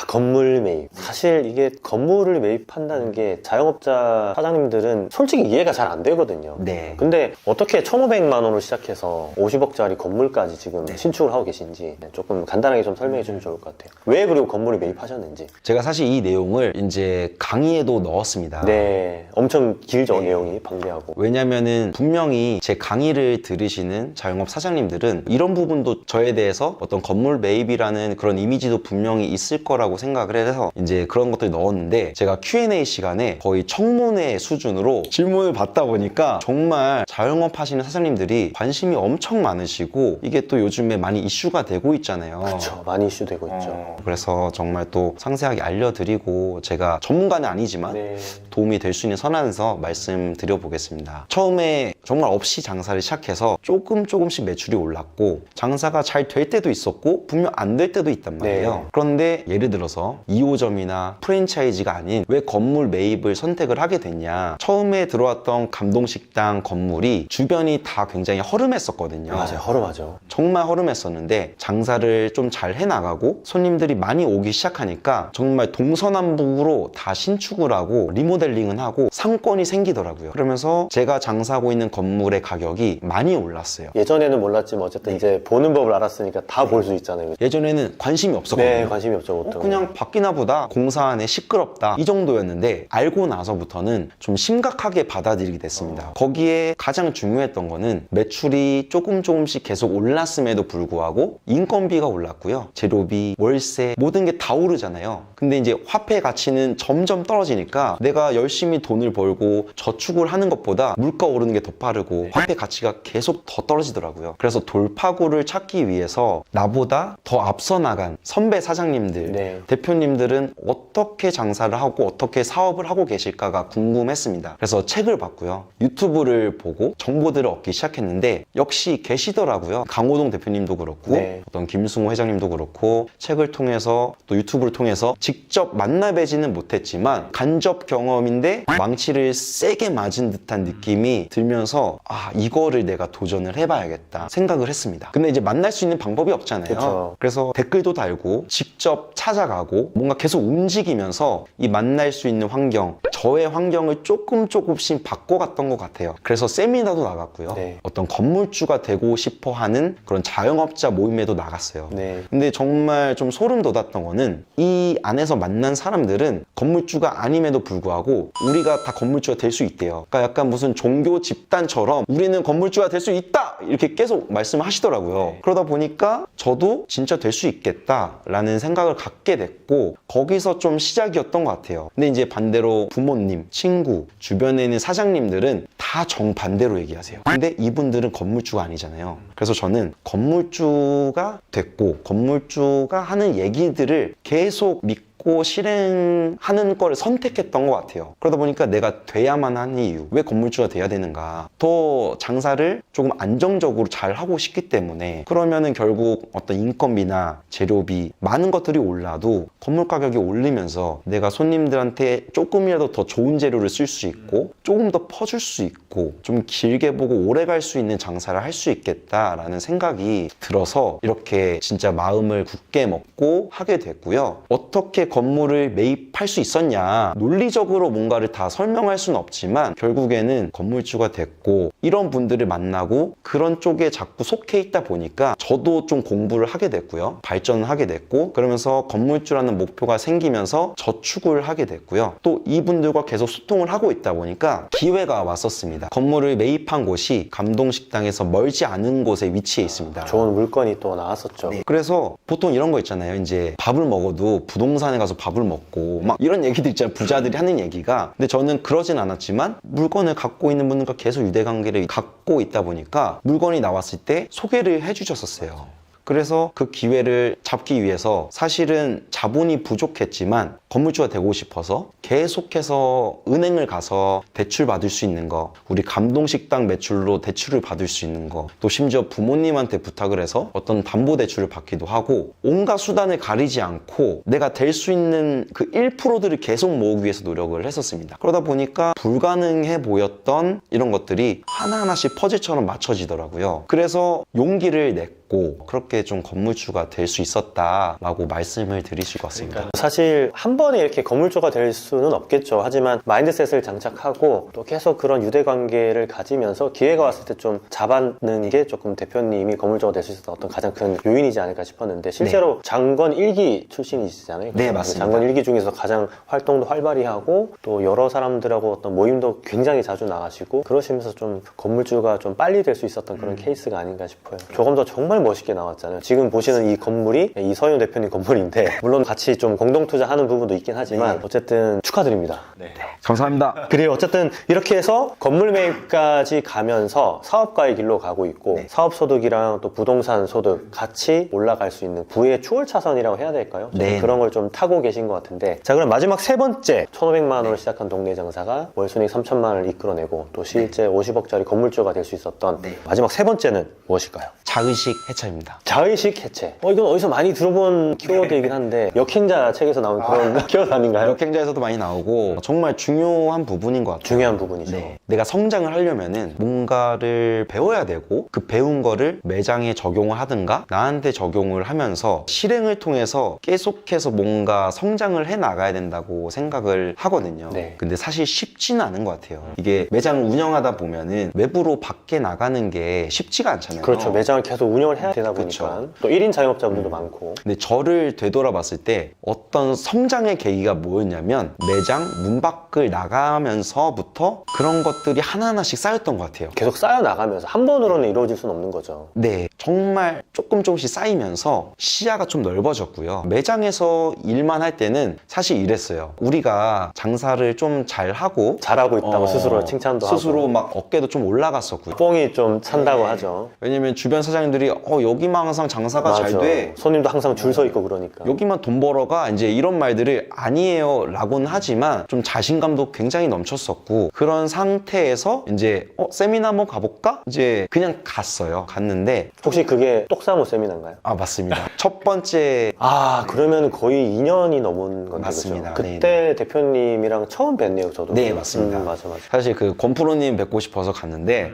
건물 매입. 사실 이게 건물을 매입한다는 게 자영업자 사장님들은 솔직히 이해가 잘 안 되거든요. 네. 근데 어떻게 1,500만 원으로 시작해서 50억짜리 건물까지 지금 네. 신축을 하고 계신지 조금 간단하게 좀 설명해 주면 좋을 것 같아요. 왜 그리고 건물을 매입하셨는지. 제가 사실 이 내용을 이제 강의에도 넣었습니다. 네. 엄청 길죠, 네. 내용이 방대하고. 왜냐면은 분명히 제 강의를 들으시는 자영업 사장님들은 이런 부분도 저에 대해서 어떤 건물 매입이라는 그런 이미지도 분명히 있을 거라고 생각을 해서 이제 그런 것들 넣었는데, 제가 Q&A 시간에 거의 청문회 수준으로 질문을 받다 보니까 정말 자영업 하시는 사장님들이 관심이 엄청 많으시고, 이게 또 요즘에 많이 이슈가 되고 있잖아요. 그렇죠. 많이 이슈되고 있죠. 그래서 정말 또 상세하게 알려드리고, 제가 전문가는 아니지만 네. 도움이 될 수 있는 선에서 말씀드려 보겠습니다. 처음에 정말 없이 장사를 시작해서 조금씩 매출이 올랐고, 장사가 잘 될 때도 있었고 분명 안 될 때도 있단 말이에요. 네. 그런데 예를 들어서 2호점이나 프랜차이즈가 아닌 왜 건물 매입을 선택을 하게 됐냐, 처음에 들어왔던 감동식당 건물이 주변이 다 굉장히 허름했었거든요. 맞아요. 허름하죠. 정말 허름했었는데 장사를 좀 잘 해나가고 손님들이 많이 오기 시작하니까 정말 동서남북으로 다 신축을 하고 리모델링은 하고 상권이 생기더라고요. 그러면서 제가 장사하고 있는 건물의 가격이 많이 올랐어요. 예전에는 몰랐지만 어쨌든 이제 보는 법을 알았으니까 다 볼 수 있잖아요. 예전에는 관심이 없었거든요. 네, 관심이 없죠, 보통. 그냥 바뀌나 보다, 공사 안에 시끄럽다, 이 정도였는데 알고 나서부터는 좀 심각하게 받아들이게 됐습니다. 거기에 가장 중요했던 거는 매출이 조금씩 계속 올랐음에도 불구하고 인건비가 올랐고요. 재료비, 월세, 모든 게 다 오르잖아요. 근데 이제 화폐 가치는 점점 떨어지니까 내가 열심히 돈을 벌고 저축을 하는 것보다 것보다 물가 오르는 게 더 빠르고 화폐 가치가 계속 더 떨어지더라고요. 그래서 돌파구를 찾기 위해서 나보다 더 앞서 나간 선배 사장님들, 네. 대표님들은 어떻게 장사를 하고 어떻게 사업을 하고 계실까가 궁금했습니다. 그래서 책을 봤고요. 유튜브를 보고 정보들을 얻기 시작했는데 역시 계시더라고요. 강호동 대표님도 그렇고 네. 어떤 김승호 회장님도 그렇고 책을 통해서 또 유튜브를 통해서 직접 만나 뵈지는 못했지만 간접 경험인데 망치를 세게 맞은 듯한 느낌이 들면서 아 이거를 내가 도전을 해봐야겠다 생각을 했습니다. 근데 이제 만날 수 있는 방법이 없잖아요. 그쵸. 그래서 댓글도 달고 직접 찾아가고 뭔가 계속 움직이면서 이 만날 수 있는 환경, 저의 환경을 조금씩 바꿔갔던 것 같아요. 그래서 세미나도 나갔고요. 네. 어떤 건물주가 되고 싶어 하는 그런 자영업자 모임에도 나갔어요. 네. 근데 정말 좀 소름 돋았던 거는 이 안에서 만난 사람들은 건물주가 아님에도 불구하고 우리가 다 건물주가 될 수 있대요. 그러니까 약간 무슨 종교 집단처럼 우리는 건물주가 될 수 있다! 이렇게 계속 말씀하시더라고요. 그러다 보니까 저도 진짜 될 수 있겠다라는 생각을 갖게 됐고 거기서 좀 시작이었던 것 같아요. 근데 이제 반대로 부모님, 친구, 주변에 있는 사장님들은 다 정반대로 얘기하세요. 근데 이분들은 건물주가 아니잖아요. 그래서 저는 건물주가 됐고 건물주가 하는 얘기들을 계속 믿고 실행하는 거를 선택했던 것 같아요. 그러다 보니까 내가 돼야만 하는 이유, 왜 건물주가 돼야 되는가, 더 장사를 조금 안정적으로 잘 하고 싶기 때문에. 그러면은 결국 어떤 인건비나 재료비 많은 것들이 올라도 건물 가격이 오르면서 내가 손님들한테 조금이라도 더 좋은 재료를 쓸 수 있고 조금 더 퍼줄 수 있고 좀 길게 보고 오래 갈 수 있는 장사를 할 수 있겠다라는 생각이 들어서 이렇게 진짜 마음을 굳게 먹고 하게 됐고요. 어떻게 건물을 매입할 수 있었냐, 논리적으로 뭔가를 다 설명할 수는 없지만 결국에는 건물주가 됐고 이런 분들을 만나고 그런 쪽에 자꾸 속해 있다 보니까 저도 좀 공부를 하게 됐고요. 발전을 하게 됐고 그러면서 건물주라는 목표가 생기면서 저축을 하게 됐고요. 또 이분들과 계속 소통을 하고 있다 보니까 기회가 왔었습니다. 건물을 매입한 곳이 감동식당에서 멀지 않은 곳에 위치해 있습니다. 좋은 물건이 또 나왔었죠. 네. 그래서 보통 이런 거 있잖아요. 이제 밥을 먹어도 부동산에 가서 밥을 먹고 막 이런 얘기들 있잖아요. 부자들이 하는 얘기가. 근데 저는 그러진 않았지만 물건을 갖고 있는 분들과 계속 유대관계를 갖고 있다 보니까 물건이 나왔을 때 소개를 해주셨었어요. 그래서 그 기회를 잡기 위해서 사실은 자본이 부족했지만 건물주가 되고 싶어서 계속해서 은행을 가서 대출 받을 수 있는 거, 우리 감동식당 매출로 대출을 받을 수 있는 거, 또 심지어 부모님한테 부탁을 해서 어떤 담보대출을 받기도 하고 온갖 수단을 가리지 않고 내가 될 수 있는 그 1%들을 계속 모으기 위해서 노력을 했었습니다. 그러다 보니까 불가능해 보였던 이런 것들이 하나하나씩 퍼즐처럼 맞춰지더라고요. 그래서 용기를 냈고 그렇게 좀 건물주가 될 수 있었다라고 말씀을 드릴 수 있습니다. 사실 한 번에 이렇게 건물주가 될 수는 없겠죠. 하지만 마인드셋을 장착하고 또 계속 그런 유대관계를 가지면서 기회가 왔을 때 좀 잡아는 게 조금 대표님이 건물주가 될 수 있었던 어떤 가장 큰 요인이지 않을까 싶었는데 실제로 장건 1기 출신이시잖아요. 네, 맞습니다. 장건 1기 중에서 가장 활동도 활발히 하고 또 여러 사람들하고 어떤 모임도 굉장히 자주 나가시고 그러시면서 좀 건물주가 좀 빨리 될 수 있었던 그런 케이스가 아닌가 싶어요. 조금 더 정말 멋있게 나왔잖아요. 지금 보시는 이 건물이 이서윤 대표님 건물인데 물론 같이 좀 공동 투자하는 부분도 있긴 하지만 어쨌든 축하드립니다. 네. 감사합니다. 그래요. 어쨌든 이렇게 해서 건물 매입까지 가면서 사업가의 길로 가고 있고 네. 사업소득이랑 또 부동산 소득 같이 올라갈 수 있는 부의 추월차선이라고 해야 될까요? 네. 그런 걸 좀 타고 계신 것 같은데 자 그럼 마지막 세 번째 1,500만 원을 시작한 동네 장사가 월순익 3천만 원을 이끌어내고 또 실제 50억짜리 건물주가 될 수 있었던 마지막 세 번째는 무엇일까요? 자의식 해체입니다. 자의식 해체. 이건 어디서 많이 들어본 키워드이긴 한데 역행자 책에서 나온 그런 키워드 아닌가요? 역행자에서도 많이 나오고 정말 중요한 부분인 것 같아요. 중요한 부분이죠. 네. 내가 성장을 하려면은 뭔가를 배워야 되고 그 배운 거를 매장에 적용을 하든가 나한테 적용을 하면서 실행을 통해서 계속해서 뭔가 성장을 해 나가야 된다고 생각을 하거든요. 네. 근데 사실 쉽지는 않은 것 같아요. 이게 매장을 운영하다 보면은 외부로 밖에 나가는 게 쉽지가 않잖아요. 그렇죠. 매장을 계속 운영을 해야 되다 보니까 그렇죠. 또 1인 자영업자분들도 많고 근데 저를 되돌아봤을 때 어떤 성장의 계기가 뭐였냐면 매장 문 밖을 나가면서부터 그런 것들을 것들이 하나하나씩 쌓였던 것 같아요. 계속 쌓여나가면서 한 번으로는 이루어질 수는 없는 거죠. 네, 정말 조금씩 쌓이면서 시야가 좀 넓어졌고요. 매장에서 일만 할 때는 사실 이랬어요. 우리가 장사를 좀 잘하고 잘하고 있다고 스스로 칭찬도 스스로 하고 막 어깨도 좀 올라갔었고요. 뽕이 좀 찬다고 하죠. 왜냐면 주변 사장님들이 여기만 항상 장사가 잘 돼. 손님도 항상 줄 서 있고 그러니까. 여기만 돈 벌어가 이제 이런 말들을 아니에요 라고는 하지만 좀 자신감도 굉장히 넘쳤었고 그런 상태에서 이제 세미나 한번 가볼까? 이제 그냥 갔어요. 갔는데 혹시 그게 똑사모 세미나인가요? 아 맞습니다. 첫 번째 그러면 거의 2년이 넘은 건데 맞습니다. 그죠? 그때 대표님이랑 처음 뵀네요 저도. 네, 맞습니다. 맞아. 사실 그 권프로님 뵙고 싶어서 갔는데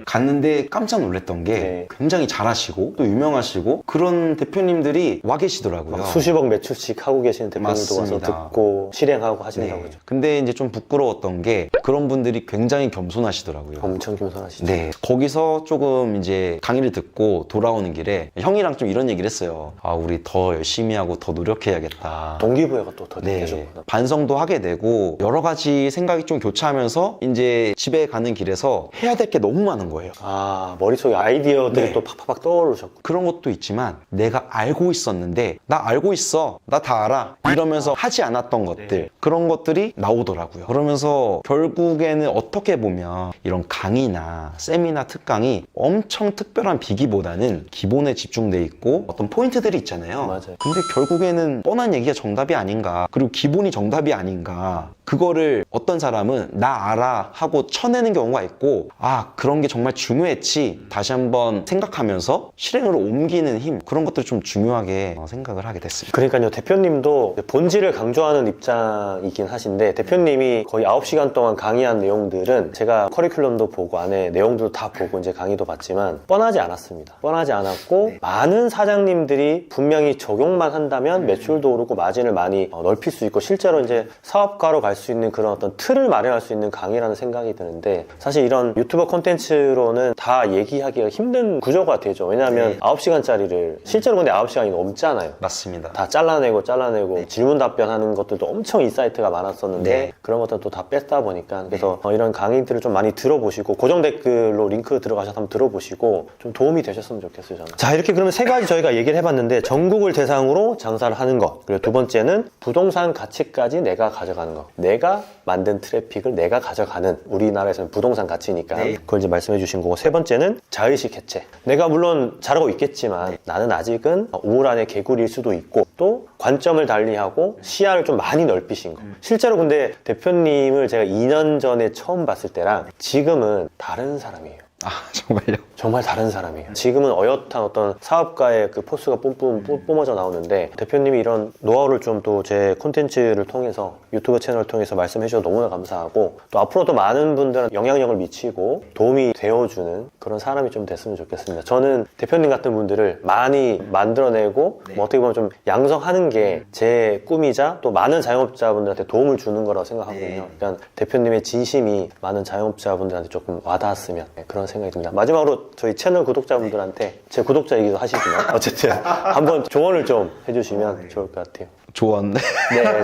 깜짝 놀랐던 게 네. 굉장히 잘하시고 또 유명하시고 그런 대표님들이 와 계시더라고요. 수십억 매출씩 하고 계시는 대표님도 맞습니다. 와서 듣고 실행하고 하신다고 그죠? 근데 이제 좀 부끄러웠던 게 그런 분들이 굉장히 겸손하시더라고요. 엄청 겸손하시죠. 네. 거기서 조금 이제 강의를 듣고 돌아오는 길에 형이랑 좀 이런 얘기를 했어요. 우리 더 열심히 하고 더 노력해야겠다. 동기부여가 또 더 네. 되셨구나. 반성도 하게 되고 여러 가지 생각이 좀 교차하면서 이제 집에 가는 길에서 해야 될 게 너무 많은 거예요. 머릿속에 아이디어들이 네. 또 팍팍 떠오르셨고. 그런 것도 있지만 내가 알고 있었는데 나 알고 있어. 나 다 알아. 이러면서 하지 않았던 것들. 그런 것들이 나오더라고요. 그러면서 결국에는 어떻게 보면 이런 강의나 세미나 특강이 엄청 특별한 비기보다는 기본에 집중돼 있고 어떤 포인트들이 있잖아요. 맞아요. 근데 결국에는 뻔한 얘기가 정답이 아닌가. 그리고 기본이 정답이 아닌가. 그거를 어떤 사람은 나 알아 하고 쳐내는 경우가 있고 그런 게 정말 중요했지 다시 한번 생각하면서 실행으로 옮기는 힘 그런 것들을 좀 중요하게 생각을 하게 됐습니다. 그러니까요, 대표님도 본질을 강조하는 입장이긴 하신데 대표님이 거의 9시간 동안 강의한 내용들은 제가 커리큘럼도 보고 안에 내용들도 다 보고 이제 강의도 봤지만 뻔하지 않았습니다. 뻔하지 않았고 많은 사장님들이 분명히 적용만 한다면 매출도 오르고 마진을 많이 넓힐 수 있고 실제로 이제 사업가로 갈 수 있는 그런 어떤 틀을 마련할 수 있는 강의라는 생각이 드는데 사실 이런 유튜버 콘텐츠로는 다 얘기하기가 힘든 구조가 되죠. 왜냐하면 9시간짜리를 실제로 근데 9시간이 넘잖아요. 맞습니다. 다 잘라내고 질문 답변하는 것들도 엄청 인사이트가 많았었는데 네. 그런 것들도 다 뺐다 보니까 그래서 이런 강의들을 좀 많이 들어보시고 고정 댓글로 링크 들어가셔서 한번 들어보시고 좀 도움이 되셨으면 좋겠어요 저는. 자, 이렇게 그러면 세 가지 저희가 얘기를 해봤는데 전국을 대상으로 장사를 하는 것, 그리고 두 번째는 부동산 가치까지 내가 가져가는 것, 내가 만든 트래픽을 내가 가져가는, 우리나라에서는 부동산 가치니까 그걸 이제 말씀해 주신 거고, 세 번째는 자의식 해체. 내가 물론 잘하고 있겠지만 나는 아직은 우물 안에 개구리일 수도 있고 또 관점을 달리하고 시야를 좀 많이 넓히신 거. 실제로 근데 대표님을 제가 2년 전에 처음 봤을 때랑 지금은 다른 사람이에요. 정말요? 정말 다른 사람이에요. 지금은 어엿한 어떤 사업가의 그 포스가 뿜어져 나오는데 대표님이 이런 노하우를 좀 또 제 콘텐츠를 통해서 유튜브 채널을 통해서 말씀해 주셔서 너무나 감사하고 또 앞으로도 많은 분들한테 영향력을 미치고 도움이 되어주는 그런 사람이 좀 됐으면 좋겠습니다. 저는 대표님 같은 분들을 많이 만들어내고 뭐 어떻게 보면 좀 양성하는 게 제 꿈이자 또 많은 자영업자분들한테 도움을 주는 거라고 생각하거든요. 그러니까 대표님의 진심이 많은 자영업자분들한테 조금 와닿았으면 그런 생각이 듭니다. 마지막으로 저희 채널 구독자분들한테 제 구독자이기도 하시지만 어쨌든 한번 조언을 좀 해주시면 좋을 것 같아요. 조언. 네,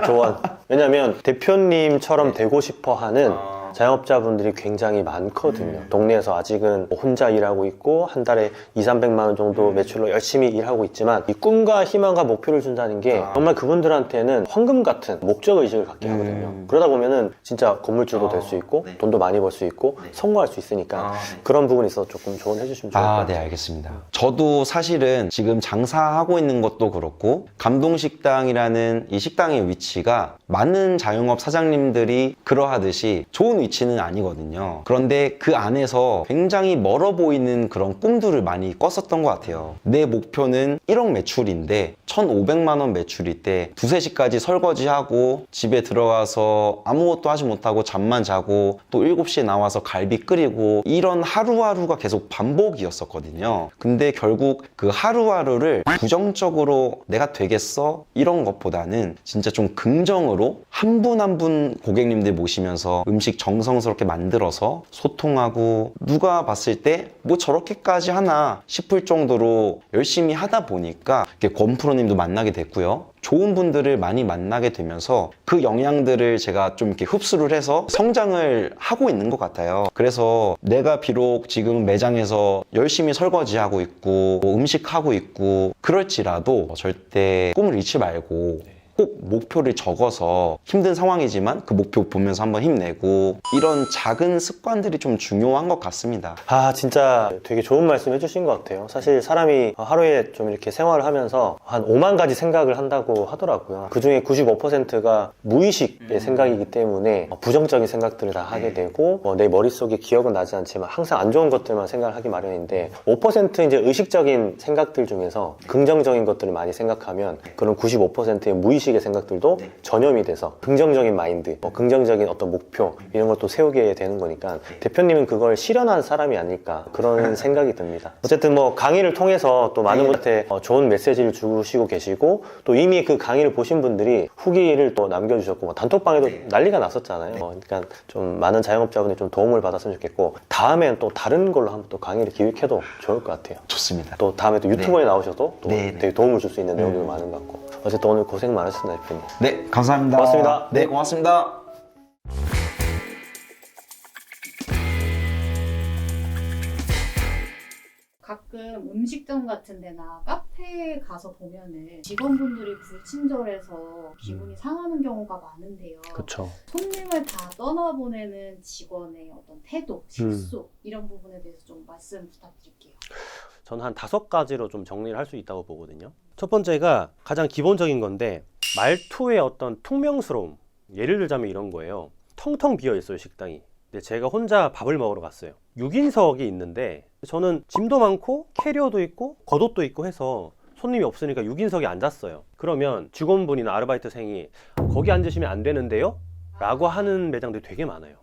조언. 왜냐면 대표님처럼 되고 싶어 하는 자영업자분들이 굉장히 많거든요. 동네에서 아직은 혼자 일하고 있고 한 달에 200~300만 원 정도 매출로 열심히 일하고 있지만 이 꿈과 희망과 목표를 준다는 게 정말 그분들한테는 황금 같은 목적의식을 갖게 하거든요. 그러다 보면은 진짜 건물주도 될 수 있고 돈도 많이 벌 수 있고 성공할 수 있으니까 그런 부분에 있어서 조금 조언해 주시면 좋을 것 같아요. 네, 알겠습니다. 저도 사실은 지금 장사하고 있는 것도 그렇고 감동식당이라는 이 식당의 위치가 많은 자영업 사장님들이 그러하듯이 좋은 위치는 아니거든요. 그런데 그 안에서 굉장히 멀어 보이는 그런 꿈들을 많이 꿨었던 것 같아요. 내 목표는 1억 매출인데 1,500만 원 매출일 때 2, 3시까지 설거지하고 집에 들어가서 아무것도 하지 못하고 잠만 자고 또 7시에 나와서 갈비 끓이고 이런 하루하루가 계속 반복이었었거든요. 근데 결국 그 하루하루를 부정적으로 내가 되겠어? 이런 것보다는 진짜 좀 긍정으로 한 분 한 분 고객님들 모시면서 음식 정성스럽게 만들어서 소통하고 누가 봤을 때 뭐 저렇게까지 하나 싶을 정도로 열심히 하다 보니까 이렇게 권 프로님도 만나게 됐고요. 좋은 분들을 많이 만나게 되면서 그 영향들을 제가 좀 이렇게 흡수를 해서 성장을 하고 있는 것 같아요. 그래서 내가 비록 지금 매장에서 열심히 설거지하고 있고 뭐 음식하고 있고 그럴지라도 절대 꿈을 잃지 말고 꼭 목표를 적어서 힘든 상황이지만 그 목표 보면서 한번 힘내고 이런 작은 습관들이 좀 중요한 것 같습니다. 아, 진짜 되게 좋은 말씀 해주신 것 같아요. 사실 사람이 하루에 좀 이렇게 생활을 하면서 한 5만 가지 생각을 한다고 하더라고요. 그 중에 95%가 무의식의 생각이기 때문에 부정적인 생각들을 다 하게 되고 내 머릿속에 기억은 나지 않지만 항상 안 좋은 것들만 생각을 하기 마련인데 5% 이제 의식적인 생각들 중에서 긍정적인 것들을 많이 생각하면 그런 95%의 무의식의 생각들도 전염이 돼서 긍정적인 마인드, 긍정적인 어떤 목표 이런 걸 또 세우게 되는 거니까 대표님은 그걸 실현한 사람이 아닐까 그런 생각이 듭니다. 어쨌든 뭐 강의를 통해서 또 많은 분한테 좋은 메시지를 주시고 계시고 또 이미 그 강의를 보신 분들이 후기를 또 남겨주셨고 뭐 단톡방에도 난리가 났었잖아요. 그러니까 좀 많은 자영업자분들이 좀 도움을 받았으면 좋겠고 다음엔 또 다른 걸로 한번 또 강의를 기획해도 좋을 것 같아요. 좋습니다. 또 다음에 또 유튜브에 나오셔도 또 네. 되게 도움을 줄 수 있는 내용들이 많은 것 같고 어쨌든 오늘 고생 많으셨습니다, 대표님. 네, 감사합니다. 고맙습니다. 네, 고맙습니다. 가끔 음식점 같은 데나 카페에 가서 보면은 직원분들이 불친절해서 기분이 상하는 경우가 많은데요. 그렇죠. 손님을 다 떠나보내는 직원의 어떤 태도, 실수 이런 부분에 대해서 좀 말씀 부탁드릴게요. 저는 한 5가지로 좀 정리를 할 수 있다고 보거든요. 첫 번째가 가장 기본적인 건데 말투의 어떤 퉁명스러움. 예를 들자면 이런 거예요. 텅텅 비어 있어요, 식당이. 근데 제가 혼자 밥을 먹으러 갔어요. 6인석이 있는데 저는 짐도 많고 캐리어도 있고 겉옷도 있고 해서 손님이 없으니까 6인석에 앉았어요. 그러면 직원분이나 아르바이트생이 거기 앉으시면 안 되는데요? 라고 하는 매장들이 되게 많아요.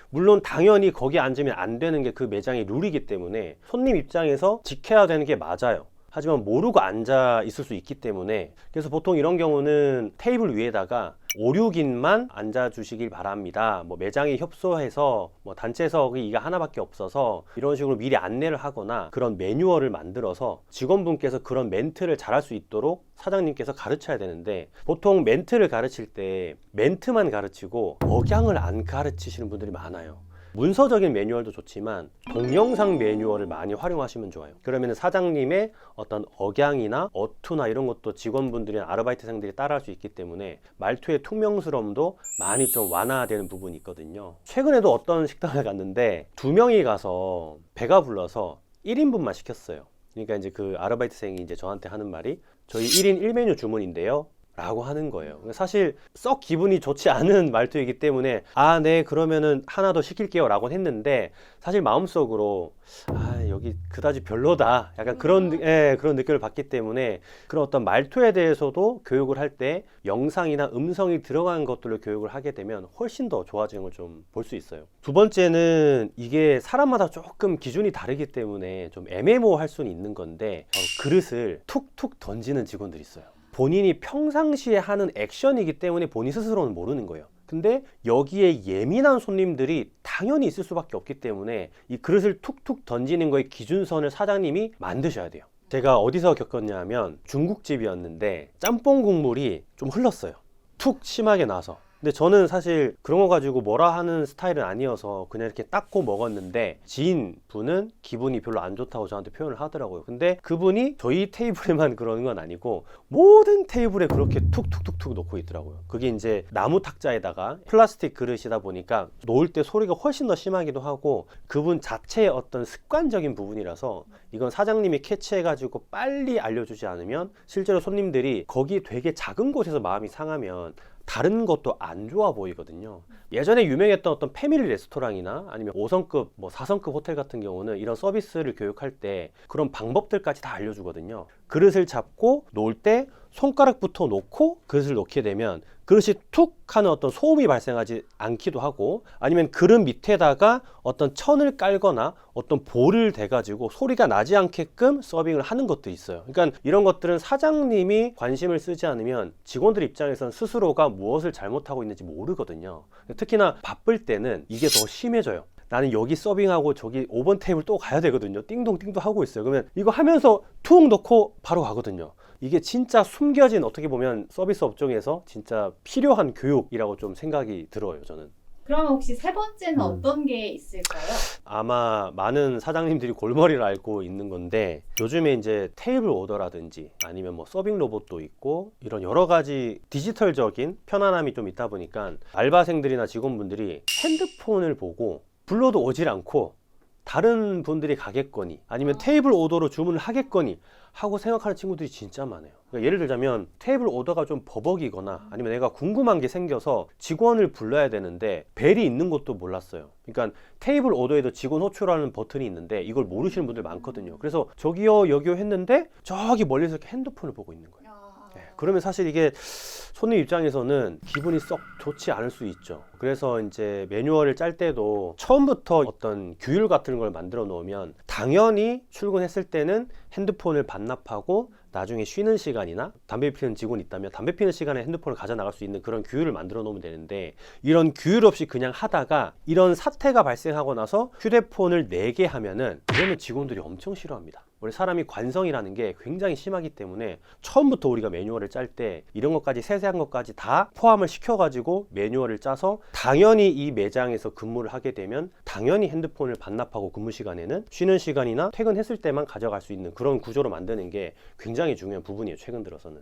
물론 당연히 거기 앉으면 안 되는 게 그 매장의 룰이기 때문에 손님 입장에서 지켜야 되는 게 맞아요. 하지만 모르고 앉아 있을 수 있기 때문에 그래서 보통 이런 경우는 테이블 위에다가 5, 6인만 앉아 주시길 바랍니다. 뭐 매장이 협소해서 뭐 단체석이 이가 하나밖에 없어서 이런 식으로 미리 안내를 하거나 그런 매뉴얼을 만들어서 직원분께서 그런 멘트를 잘할 수 있도록 사장님께서 가르쳐야 되는데 보통 멘트를 가르칠 때 멘트만 가르치고 억양을 안 가르치시는 분들이 많아요. 문서적인 매뉴얼도 좋지만 동영상 매뉴얼을 많이 활용하시면 좋아요. 그러면 사장님의 어떤 억양이나 어투나 이런 것도 직원분들이나 아르바이트생들이 따라할 수 있기 때문에 말투의 퉁명스러움도 많이 좀 완화되는 부분이 있거든요. 최근에도 어떤 식당을 갔는데 2명이 가서 배가 불러서 1인분만 시켰어요. 그러니까 이제 그 아르바이트생이 이제 저한테 하는 말이 저희 1인 1메뉴 주문인데요 라고 하는 거예요. 사실 썩 기분이 좋지 않은 말투이기 때문에 아, 네, 그러면은 하나 더 시킬게요 라고 했는데 사실 마음속으로 아, 여기 그다지 별로다 약간 그런 느낌을 받기 때문에 그런 어떤 말투에 대해서도 교육을 할 때 영상이나 음성이 들어간 것들로 교육을 하게 되면 훨씬 더 좋아지는 걸 좀 볼 수 있어요. 두 번째는 이게 사람마다 조금 기준이 다르기 때문에 좀 애매모호할 수는 있는 건데 그릇을 툭툭 던지는 직원들이 있어요. 본인이 평상시에 하는 액션이기 때문에 본인 스스로는 모르는 거예요. 근데 여기에 예민한 손님들이 당연히 있을 수밖에 없기 때문에 이 그릇을 툭툭 던지는 거에 기준선을 사장님이 만드셔야 돼요. 제가 어디서 겪었냐면 중국집이었는데 짬뽕 국물이 좀 흘렀어요. 툭 심하게 나서. 근데 저는 사실 그런 거 가지고 뭐라 하는 스타일은 아니어서 그냥 이렇게 닦고 먹었는데 지인분은 기분이 별로 안 좋다고 저한테 표현을 하더라고요. 근데 그분이 저희 테이블에만 그러는 건 아니고 모든 테이블에 그렇게 툭툭툭툭 놓고 있더라고요. 그게 이제 나무 탁자에다가 플라스틱 그릇이다 보니까 놓을 때 소리가 훨씬 더 심하기도 하고 그분 자체의 어떤 습관적인 부분이라서 이건 사장님이 캐치해가지고 빨리 알려주지 않으면 실제로 손님들이 거기 되게 작은 곳에서 마음이 상하면 다른 것도 안 좋아 보이거든요. 예전에 유명했던 어떤 패밀리 레스토랑이나 아니면 5성급, 뭐 4성급 호텔 같은 경우는 이런 서비스를 교육할 때 그런 방법들까지 다 알려주거든요. 그릇을 잡고 놓을 때 손가락부터 놓고 그릇을 놓게 되면 그릇이 툭 하는 어떤 소음이 발생하지 않기도 하고, 아니면 그릇 밑에다가 어떤 천을 깔거나 어떤 볼을 대가지고 소리가 나지 않게끔 서빙을 하는 것들이 있어요. 그러니까 이런 것들은 사장님이 관심을 쓰지 않으면 직원들 입장에서는 스스로가 무엇을 잘못하고 있는지 모르거든요. 특히나 바쁠 때는 이게 더 심해져요. 나는 여기 서빙하고 저기 5번 테이블 또 가야 되거든요. 띵동띵동 하고 있어요. 그러면 이거 하면서 툭 넣고 바로 가거든요. 이게 진짜 숨겨진, 어떻게 보면 서비스 업종에서 진짜 필요한 교육이라고 좀 생각이 들어요, 저는. 그러면 혹시 세 번째는 어떤 게 있을까요? 아마 많은 사장님들이 골머리를 앓고 있는 건데, 요즘에 이제 테이블 오더라든지 아니면 뭐 서빙 로봇도 있고 이런 여러 가지 디지털적인 편안함이 좀 있다 보니까 알바생들이나 직원분들이 핸드폰을 보고 불러도 오질 않고 다른 분들이 가겠거니 아니면 테이블 오더로 주문을 하겠거니 하고 생각하는 친구들이 진짜 많아요. 그러니까 예를 들자면 테이블 오더가 좀 버벅이거나 아니면 내가 궁금한 게 생겨서 직원을 불러야 되는데 벨이 있는 것도 몰랐어요. 그러니까 테이블 오더에도 직원 호출하는 버튼이 있는데 이걸 모르시는 분들 많거든요. 그래서 저기요 여기요 했는데 저기 멀리서 이렇게 핸드폰을 보고 있는 거예요. 네, 그러면 사실 이게 손님 입장에서는 기분이 썩 좋지 않을 수 있죠. 그래서 이제 매뉴얼을 짤 때도 처음부터 어떤 규율 같은 걸 만들어 놓으면 당연히 출근했을 때는 핸드폰을 반납하고 나중에 쉬는 시간이나 담배 피우는 직원이 있다면 담배 피우는 시간에 핸드폰을 가져 나갈 수 있는 그런 규율을 만들어 놓으면 되는데, 이런 규율 없이 그냥 하다가 이런 사태가 발생하고 나서 휴대폰을 내게 하면은 그러면 직원들이 엄청 싫어합니다. 원래 사람이 관성이라는 게 굉장히 심하기 때문에 처음부터 우리가 매뉴얼을 짤 때 이런 것까지, 세세한 것까지 다 포함을 시켜가지고 매뉴얼을 짜서 당연히 이 매장에서 근무를 하게 되면 당연히 핸드폰을 반납하고 근무 시간에는 쉬는 시간이나 퇴근했을 때만 가져갈 수 있는 그런 구조로 만드는 게 굉장히 중요한 부분이에요, 최근 들어서는.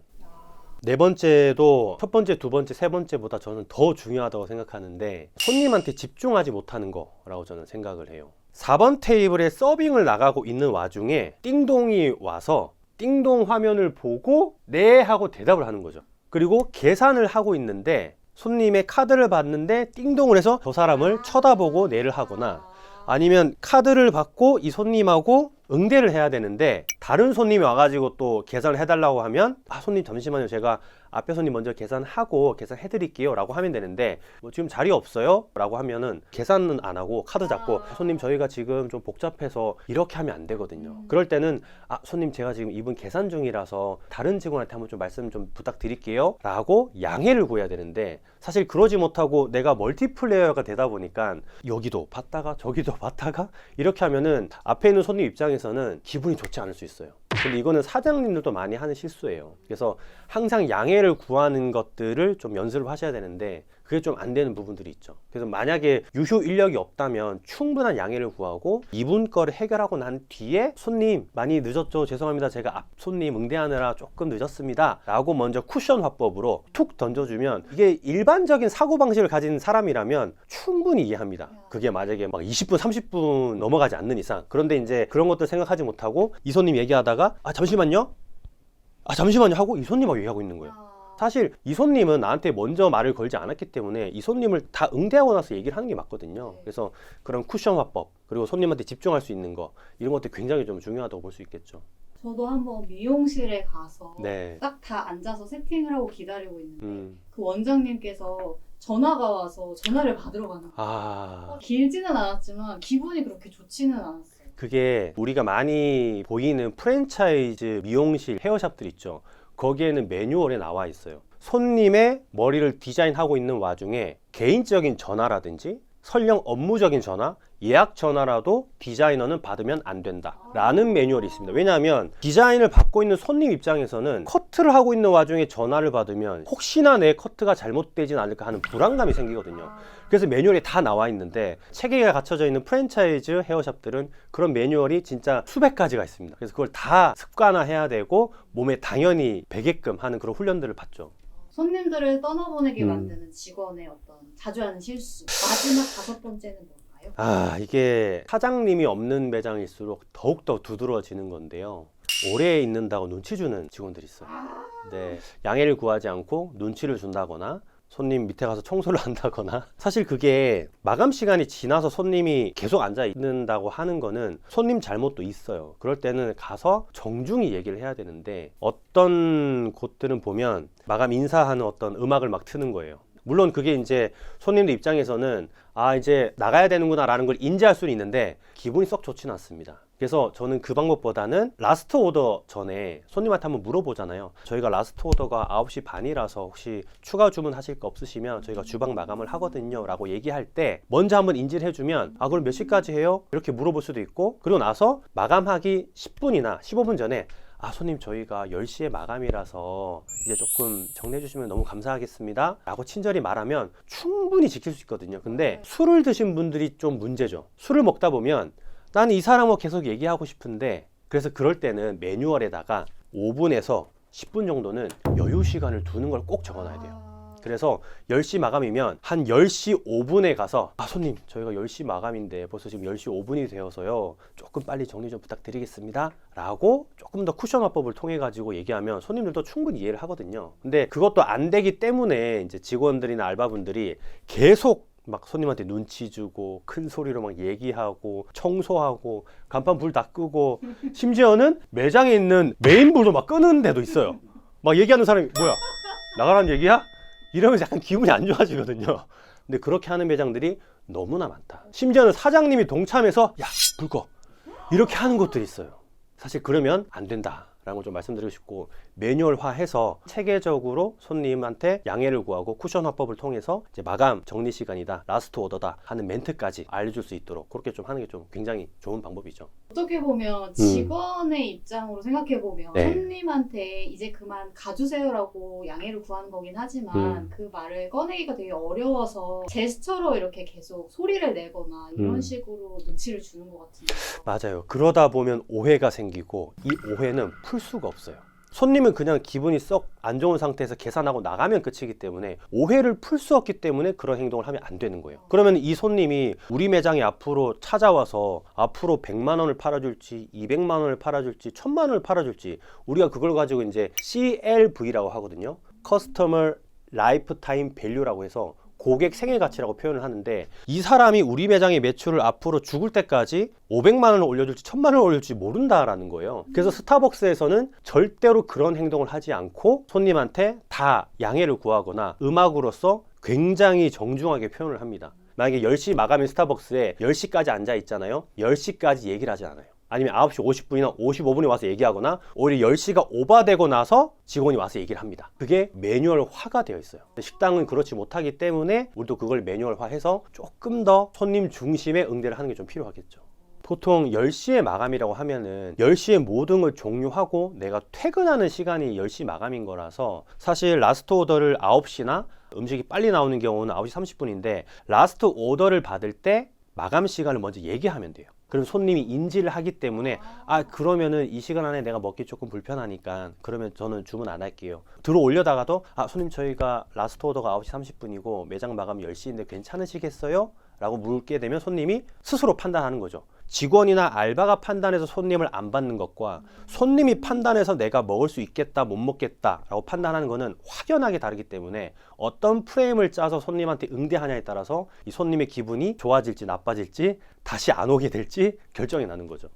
네 번째도 첫 번째, 두 번째, 세 번째보다 저는 더 중요하다고 생각하는데, 손님한테 집중하지 못하는 거라고 저는 생각을 해요. 4번 테이블에 서빙을 나가고 있는 와중에 띵동이 와서 띵동 화면을 보고 네 하고 대답을 하는 거죠. 그리고 계산을 하고 있는데 손님의 카드를 봤는데 띵동을 해서 저 사람을 쳐다보고 네를 하거나, 아니면 카드를 받고 이 손님하고 응대를 해야 되는데 다른 손님이 와가지고 또 계산을 해달라고 하면 손님 잠시만요, 제가 앞에 손님 먼저 계산하고 계산해 드릴게요 라고 하면 되는데, 뭐 지금 자리 없어요? 라고 하면은 계산은 안 하고 카드 잡고 손님 저희가 지금 좀 복잡해서 이렇게 하면 안 되거든요. 그럴 때는 손님 제가 지금 이분 계산 중이라서 다른 직원한테 한번 좀 말씀 좀 부탁드릴게요 라고 양해를 구해야 되는데, 사실 그러지 못하고 내가 멀티플레이어가 되다 보니까 여기도 봤다가 저기도 봤다가 이렇게 하면은 앞에 있는 손님 입장에서는 기분이 좋지 않을 수 있어요. 근데 이거는 사장님들도 많이 하는 실수예요. 그래서 항상 양해를 구하는 것들을 좀 연습을 하셔야 되는데 그게 좀 안 되는 부분들이 있죠. 그래서 만약에 유효 인력이 없다면 충분한 양해를 구하고 이분 거를 해결하고 난 뒤에 손님 많이 늦었죠, 죄송합니다, 제가 앞 손님 응대하느라 조금 늦었습니다 라고 먼저 쿠션 화법으로 툭 던져주면, 이게 일반적인 사고방식을 가진 사람이라면 충분히 이해합니다. 그게 만약에 막 20분 30분 넘어가지 않는 이상. 그런데 이제 그런 것들 생각하지 못하고 이 손님 얘기하다가 잠시만요 하고 이 손님하고 얘기하고 있는 거예요. 사실 이 손님은 나한테 먼저 말을 걸지 않았기 때문에 이 손님을 다 응대하고 나서 얘기를 하는 게 맞거든요. 그래서 그런 쿠션 화법, 그리고 손님한테 집중할 수 있는 거, 이런 것들 굉장히 좀 중요하다고 볼 수 있겠죠. 저도 한번 미용실에 가서 네. 딱 다 앉아서 세팅을 하고 기다리고 있는데 그 원장님께서 전화가 와서 전화를 받으러 가는 거예요. 길지는 않았지만 기분이 그렇게 좋지는 않았어요. 그게 우리가 많이 보이는 프랜차이즈 미용실 헤어샵들 있죠. 거기에는 매뉴얼에 나와 있어요. 손님의 머리를 디자인하고 있는 와중에 개인적인 전화라든지 설령 업무적인 전화, 예약 전화라도 디자이너는 받으면 안 된다 라는 매뉴얼이 있습니다. 왜냐하면 디자인을 받고 있는 손님 입장에서는 커트를 하고 있는 와중에 전화를 받으면 혹시나 내 커트가 잘못되진 않을까 하는 불안감이 생기거든요. 그래서 매뉴얼이 다 나와 있는데 체계가 갖춰져 있는 프랜차이즈 헤어샵들은 그런 매뉴얼이 진짜 수백 가지가 있습니다. 그래서 그걸 다 습관화해야 되고 몸에 당연히 배게끔 하는 그런 훈련들을 받죠. 손님들을 떠나보내게 만드는 직원의 어떤 자주 하는 실수. 마지막 5번째는 뭘까요? 이게 사장님이 없는 매장일수록 더욱더 두드러지는 건데요. 오래 있는다고 눈치 주는 직원들이 있어요. 네, 양해를 구하지 않고 눈치를 준다거나 손님 밑에 가서 청소를 한다거나 사실 그게 마감 시간이 지나서 손님이 계속 앉아 있는다고 하는 거는 손님 잘못도 있어요. 그럴 때는 가서 정중히 얘기를 해야 되는데 어떤 곳들은 보면 마감 인사하는 어떤 음악을 막 트는 거예요. 물론 그게 이제 손님들 입장에서는 아 이제 나가야 되는구나 라는 걸 인지할 수는 있는데 기분이 썩 좋지는 않습니다. 그래서 저는 그 방법보다는 라스트 오더 전에 손님한테 한번 물어보잖아요. 저희가 라스트 오더가 9시 반이라서 혹시 추가 주문하실 거 없으시면 저희가 주방 마감을 하거든요 라고 얘기할 때 먼저 한번 인지를 해주면 아 그럼 몇 시까지 해요? 이렇게 물어볼 수도 있고 그리고 나서 마감하기 10분이나 15분 전에 아 손님 저희가 10시에 마감이라서 이제 조금 정리해 주시면 너무 감사하겠습니다 라고 친절히 말하면 충분히 지킬 수 있거든요. 근데 술을 드신 분들이 좀 문제죠. 술을 먹다 보면 나는 이 사람하고 계속 얘기하고 싶은데 그래서 그럴 때는 매뉴얼에다가 5분에서 10분 정도는 여유 시간을 두는 걸 꼭 적어놔야 돼요. 그래서 10시 마감이면 한 10시 5분에 가서 아 손님 저희가 10시 마감인데 벌써 지금 10시 5분이 되어서요 조금 빨리 정리 좀 부탁드리겠습니다 라고 조금 더 쿠션 화법을 통해 가지고 얘기하면 손님들도 충분히 이해를 하거든요. 근데 그것도 안 되기 때문에 이제 직원들이나 알바분들이 계속 막 손님한테 눈치 주고 큰 소리로 막 얘기하고 청소하고 간판 불 다 끄고 심지어는 매장에 있는 메인불도 막 끄는 데도 있어요. 막 얘기하는 사람이 뭐야 나가라는 얘기야? 이러면서 약간 기분이 안 좋아지거든요. 근데 그렇게 하는 매장들이 너무나 많다. 심지어는 사장님이 동참해서 야 불 꺼 이렇게 하는 곳들이 있어요. 사실 그러면 안 된다 라는 걸 좀 말씀드리고 싶고 매뉴얼화해서 체계적으로 손님한테 양해를 구하고 쿠션 화법을 통해서 이제 마감 정리 시간이다 라스트 오더다 하는 멘트까지 알려줄 수 있도록 그렇게 좀 하는 게 좀 굉장히 좋은 방법이죠. 어떻게 보면 직원의 입장으로 생각해보면 네. 손님한테 이제 그만 가주세요라고 양해를 구하는 거긴 하지만 그 말을 꺼내기가 되게 어려워서 제스처로 이렇게 계속 소리를 내거나 이런 식으로 눈치를 주는 것 같은데. 맞아요. 그러다 보면 오해가 생기고 이 오해는 풀 수가 없어요. 손님은 그냥 기분이 썩 안 좋은 상태에서 계산하고 나가면 끝이기 때문에 오해를 풀 수 없기 때문에 그런 행동을 하면 안 되는 거예요. 그러면 이 손님이 우리 매장에 앞으로 찾아와서 앞으로 100만 원을 팔아줄지 200만 원을 팔아줄지 1000만 원을 팔아줄지 우리가 그걸 가지고 이제 CLV라고 하거든요. Customer Lifetime Value라고 해서 고객 생애 가치라고 표현을 하는데 이 사람이 우리 매장의 매출을 앞으로 죽을 때까지 500만 원을 올려줄지 1000만 원을 올려줄지 모른다라는 거예요. 그래서 스타벅스에서는 절대로 그런 행동을 하지 않고 손님한테 다 양해를 구하거나 음악으로서 굉장히 정중하게 표현을 합니다. 만약에 10시 마감인 스타벅스에 10시까지 앉아 있잖아요. 10시까지 얘기를 하지 않아요. 아니면 9시 50분이나 55분에 와서 얘기하거나 오히려 10시가 오바되고 나서 직원이 와서 얘기를 합니다. 그게 매뉴얼화가 되어 있어요. 식당은 그렇지 못하기 때문에 우리도 그걸 매뉴얼화해서 조금 더 손님 중심의 응대를 하는 게 좀 필요하겠죠. 보통 10시에 마감이라고 하면은 10시에 모든 걸 종료하고 내가 퇴근하는 시간이 10시 마감인 거라서 사실 라스트 오더를 9시나 음식이 빨리 나오는 경우는 9시 30분인데 라스트 오더를 받을 때 마감 시간을 먼저 얘기하면 돼요. 그럼 손님이 인지를 하기 때문에 아 그러면은 이 시간 안에 내가 먹기 조금 불편하니까 그러면 저는 주문 안 할게요. 들어올려다가도 아 손님 저희가 라스트 오더가 9시 30분이고 매장 마감 10시인데 괜찮으시겠어요? 라고 물게 되면 손님이 스스로 판단하는 거죠. 직원이나 알바가 판단해서 손님을 안 받는 것과 손님이 판단해서 내가 먹을 수 있겠다 못 먹겠다 라고 판단하는 거는 확연하게 다르기 때문에 어떤 프레임을 짜서 손님한테 응대하냐에 따라서 이 손님의 기분이 좋아질지 나빠질지 다시 안 오게 될지 결정이 나는 거죠.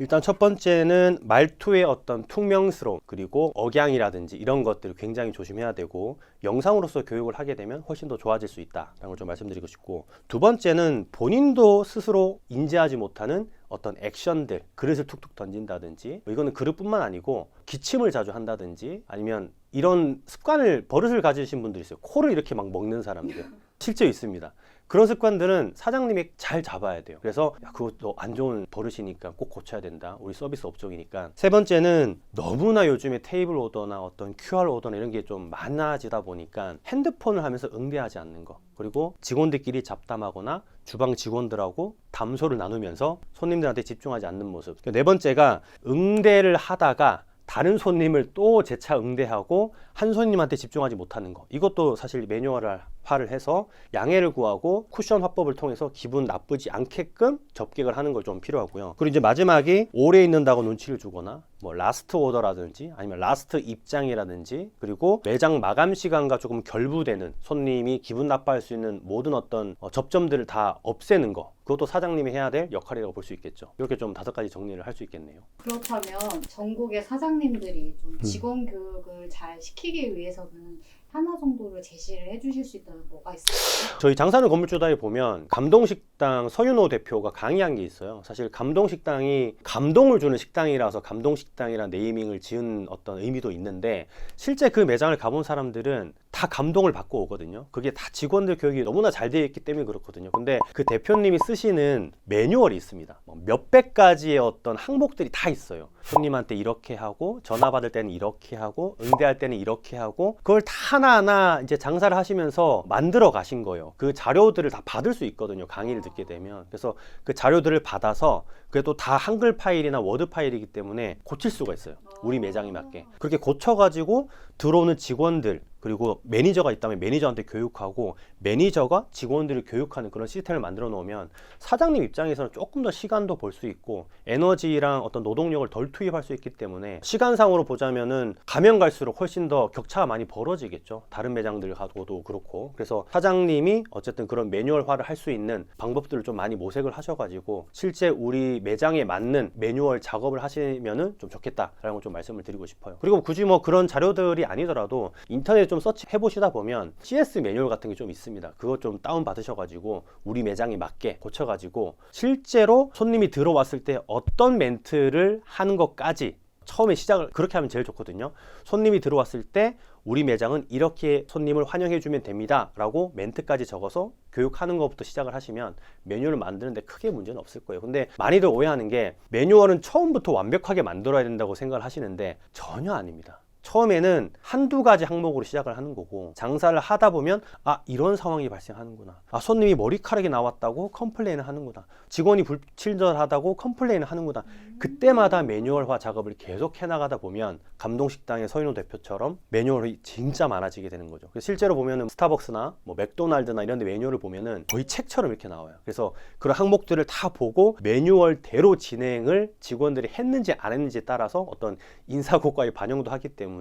일단 첫 번째는 말투의 어떤 퉁명스러움 그리고 억양이라든지 이런 것들을 굉장히 조심해야 되고 영상으로서 교육을 하게 되면 훨씬 더 좋아질 수 있다라는 걸 좀 말씀드리고 싶고 두 번째는 본인도 스스로 인지하지 못하는 어떤 액션들 그릇을 툭툭 던진다든지 이거는 그릇뿐만 아니고 기침을 자주 한다든지 아니면 이런 습관을 버릇을 가지신 분들이 있어요. 코를 이렇게 막 먹는 사람들 실제 있습니다. 그런 습관들은 사장님이 잘 잡아야 돼요. 그래서 야, 그것도 안 좋은 버릇이니까 꼭 고쳐야 된다. 우리 서비스 업종이니까. 세 번째는 너무나 요즘에 테이블 오더나 어떤 QR 오더나 이런 게 좀 많아지다 보니까 핸드폰을 하면서 응대하지 않는 거. 그리고 직원들끼리 잡담하거나 주방 직원들하고 담소를 나누면서 손님들한테 집중하지 않는 모습. 네 번째가 응대를 하다가 다른 손님을 또 재차 응대하고 한 손님한테 집중하지 못하는 거. 이것도 사실 매뉴얼화 역할을 해서 양해를 구하고 쿠션 화법을 통해서 기분 나쁘지 않게끔 접객을 하는 걸 좀 필요하고요. 그리고 이제 마지막이 오래 있는다고 눈치를 주거나 뭐 라스트 오더라든지 아니면 라스트 입장이라든지 그리고 매장 마감 시간과 조금 결부되는 손님이 기분 나빠할 수 있는 모든 어떤 접점들을 다 없애는 거, 그것도 사장님이 해야 될 역할이라고 볼 수 있겠죠. 이렇게 좀 5가지 정리를 할 수 있겠네요. 그렇다면 전국의 사장님들이 좀 직원 교육을 잘 시키기 위해서는 하나 정도를 제시를 해주실 수 있다면 뭐가 있을까요? 저희 장사는 건물주다에 보면 감동식당 서윤호 대표가 강의한 게 있어요. 사실 감동식당이 감동을 주는 식당이라서 감동식당이라는 네이밍을 지은 어떤 의미도 있는데, 실제 그 매장을 가본 사람들은 다 감동을 받고 오거든요. 그게 다 직원들 교육이 너무나 잘 되어 있기 때문에 그렇거든요. 근데 그 대표님이 쓰시는 매뉴얼이 있습니다. 몇백 가지의 어떤 항목들이 다 있어요. 손님한테 이렇게 하고, 전화 받을 때는 이렇게 하고, 응대할 때는 이렇게 하고, 그걸 다 하나하나 이제 장사를 하시면서 만들어 가신 거예요. 그 자료들을 다 받을 수 있거든요. 강의를 듣게 되면. 그래서 그 자료들을 받아서, 그래도 다 한글 파일이나 워드 파일이기 때문에 고칠 수가 있어요. 우리 매장에 맞게. 그렇게 고쳐가지고 들어오는 직원들, 그리고 매니저가 있다면 매니저한테 교육하고, 매니저가 직원들을 교육하는 그런 시스템을 만들어 놓으면 사장님 입장에서는 조금 더 시간도 벌 수 있고 에너지랑 어떤 노동력을 덜 투입할 수 있기 때문에, 시간상으로 보자면은 가면 갈수록 훨씬 더 격차가 많이 벌어지겠죠. 다른 매장들하고도 그렇고. 그래서 사장님이 어쨌든 그런 매뉴얼화를 할 수 있는 방법들을 좀 많이 모색을 하셔가지고 실제 우리 매장에 맞는 매뉴얼 작업을 하시면은 좀 좋겠다라는 걸 좀 말씀을 드리고 싶어요. 그리고 굳이 뭐 그런 자료들이 아니더라도 인터넷 좀 서치 해보시다 보면 CS 매뉴얼 같은 게 좀 있습니다. 그거 좀 다운 받으셔가지고 우리 매장에 맞게 고쳐가지고 실제로 손님이 들어왔을 때 어떤 멘트를 하는 것까지 처음에 시작을 그렇게 하면 제일 좋거든요. 손님이 들어왔을 때 우리 매장은 이렇게 손님을 환영해 주면 됩니다 라고 멘트까지 적어서 교육하는 것부터 시작을 하시면 매뉴얼을 만드는데 크게 문제는 없을 거예요. 근데 많이들 오해하는 게 매뉴얼은 처음부터 완벽하게 만들어야 된다고 생각을 하시는데 전혀 아닙니다. 처음에는 한두 가지 항목으로 시작을 하는 거고, 장사를 하다 보면 아, 이런 상황이 발생하는구나, 아, 손님이 머리카락이 나왔다고 컴플레인을 하는구나, 직원이 불친절하다고 컴플레인을 하는구나. 그때마다 매뉴얼화 작업을 계속 해나가다 보면 감동식당의 서인호 대표처럼 매뉴얼이 진짜 많아지게 되는 거죠. 그래서 실제로 보면은 스타벅스나 뭐 맥도날드나 이런 데 매뉴얼을 보면은 거의 책처럼 이렇게 나와요. 그래서 그런 항목들을 다 보고 매뉴얼대로 진행을 직원들이 했는지 안 했는지에 따라서 어떤 인사고과에 반영도 하기 때문에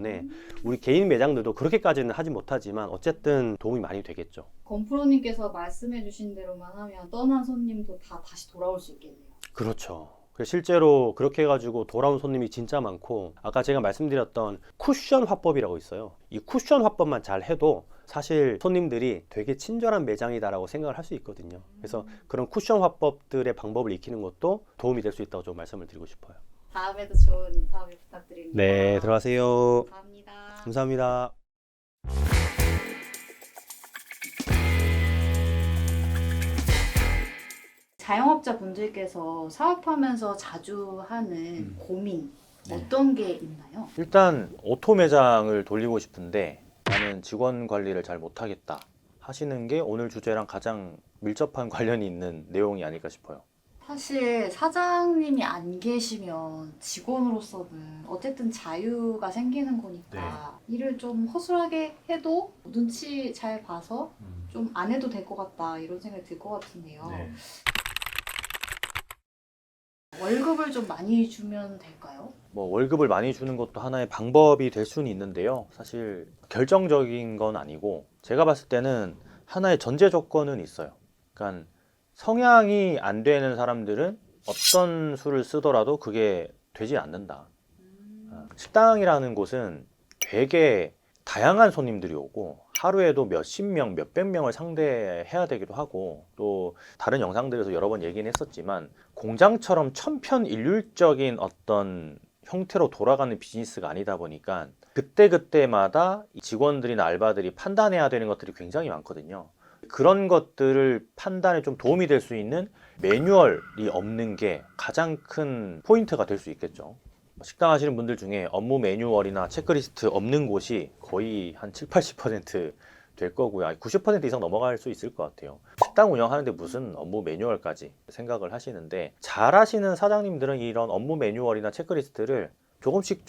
우리 개인 매장들도 그렇게까지는 하지 못하지만 어쨌든 도움이 많이 되겠죠. 건프로님께서 말씀해주신 대로만 하면 떠난 손님도 다 다시 돌아올 수 있겠네요. 그렇죠. 실제로 그렇게 해가지고 돌아온 손님이 진짜 많고, 아까 제가 말씀드렸던 쿠션 화법이라고 있어요. 이 쿠션 화법만 잘 해도 사실 손님들이 되게 친절한 매장이다라고 생각을 할 수 있거든요. 그래서 그런 쿠션 화법들의 방법을 익히는 것도 도움이 될 수 있다고 좀 말씀을 드리고 싶어요. 다음에도 좋은 인터뷰 부탁드립니다. 네, 들어가세요. 감사합니다. 감사합니다. 자영업자 분들께서 사업하면서 자주 하는 고민 어떤 게 있나요? 일단 오토 매장을 돌리고 싶은데 나는 직원 관리를 잘 못하겠다 하시는 게 오늘 주제랑 가장 밀접한 관련이 있는 내용이 아닐까 싶어요. 사실 사장님이 안 계시면 직원으로서는 어쨌든 자유가 생기는 거니까 일을 좀 허술하게 해도 눈치 잘 봐서 좀 안 해도 될 것 같다 이런 생각이 들 것 같은데요. 월급을 좀 많이 주면 될까요? 뭐 월급을 많이 주는 것도 하나의 방법이 될 수는 있는데요. 사실 결정적인 건 아니고 제가 봤을 때는 하나의 전제 조건은 있어요. 그러니까 성향이 안 되는 사람들은 어떤 수를 쓰더라도 그게 되지 않는다. 식당이라는 곳은 되게 다양한 손님들이 오고 하루에도 몇십 명, 몇백 명을 상대해야 되기도 하고, 또 다른 영상들에서 여러 번 얘기는 했었지만 공장처럼 천편일률적인 어떤 형태로 돌아가는 비즈니스가 아니다 보니까 그때그때마다 직원들이나 알바들이 판단해야 되는 것들이 굉장히 많거든요. 그런 것들을 판단에 좀 도움이 될 수 있는 매뉴얼이 없는 게 가장 큰 포인트가 될 수 있겠죠. 식당 하시는 분들 중에 업무 매뉴얼이나 체크리스트 없는 곳이 거의 한 7, 80% 될 거고요. 90% 이상 넘어갈 수 있을 것 같아요. 식당 운영하는데 무슨 업무 매뉴얼까지 생각을 하시는데, 잘 하시는 사장님들은 이런 업무 매뉴얼이나 체크리스트를 조금씩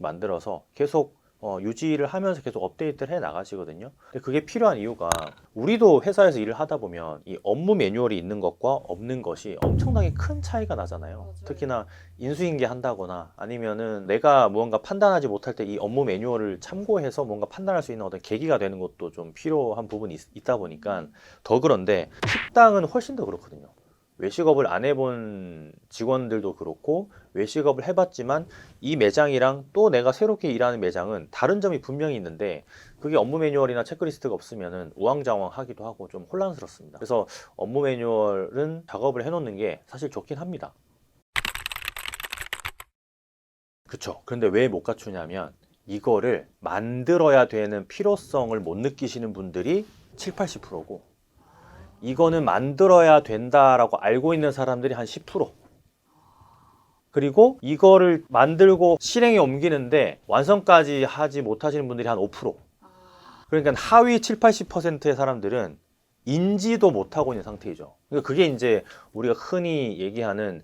만들어서 계속 유지를 하면서 계속 업데이트를 해 나가시거든요. 근데 그게 필요한 이유가 우리도 회사에서 일을 하다 보면 이 업무 매뉴얼이 있는 것과 없는 것이 엄청나게 큰 차이가 나잖아요. 맞아요. 특히나 인수인계 한다거나 아니면은 내가 무언가 판단하지 못할 때 이 업무 매뉴얼을 참고해서 뭔가 판단할 수 있는 어떤 계기가 되는 것도 좀 필요한 부분이 있다 보니까 더 그런데 식당은 훨씬 더 그렇거든요. 외식업을 안 해본 직원들도 그렇고 외식업을 해봤지만 이 매장이랑 또 내가 새롭게 일하는 매장은 다른 점이 분명히 있는데 그게 업무 매뉴얼이나 체크리스트가 없으면은 우왕좌왕하기도 하고 좀 혼란스럽습니다. 그래서 업무 매뉴얼은 작업을 해놓는 게 사실 좋긴 합니다. 그쵸. 그런데 왜 못 갖추냐면 이거를 만들어야 되는 필요성을 못 느끼시는 분들이 7, 80%고 이거는 만들어야 된다라고 알고 있는 사람들이 한 10%. 그리고 이거를 만들고 실행에 옮기는데 완성까지 하지 못하시는 분들이 한 5%. 그러니까 하위 7, 80%의 사람들은 인지도 못하고 있는 상태이죠. 그러니까 그게 이제 우리가 흔히 얘기하는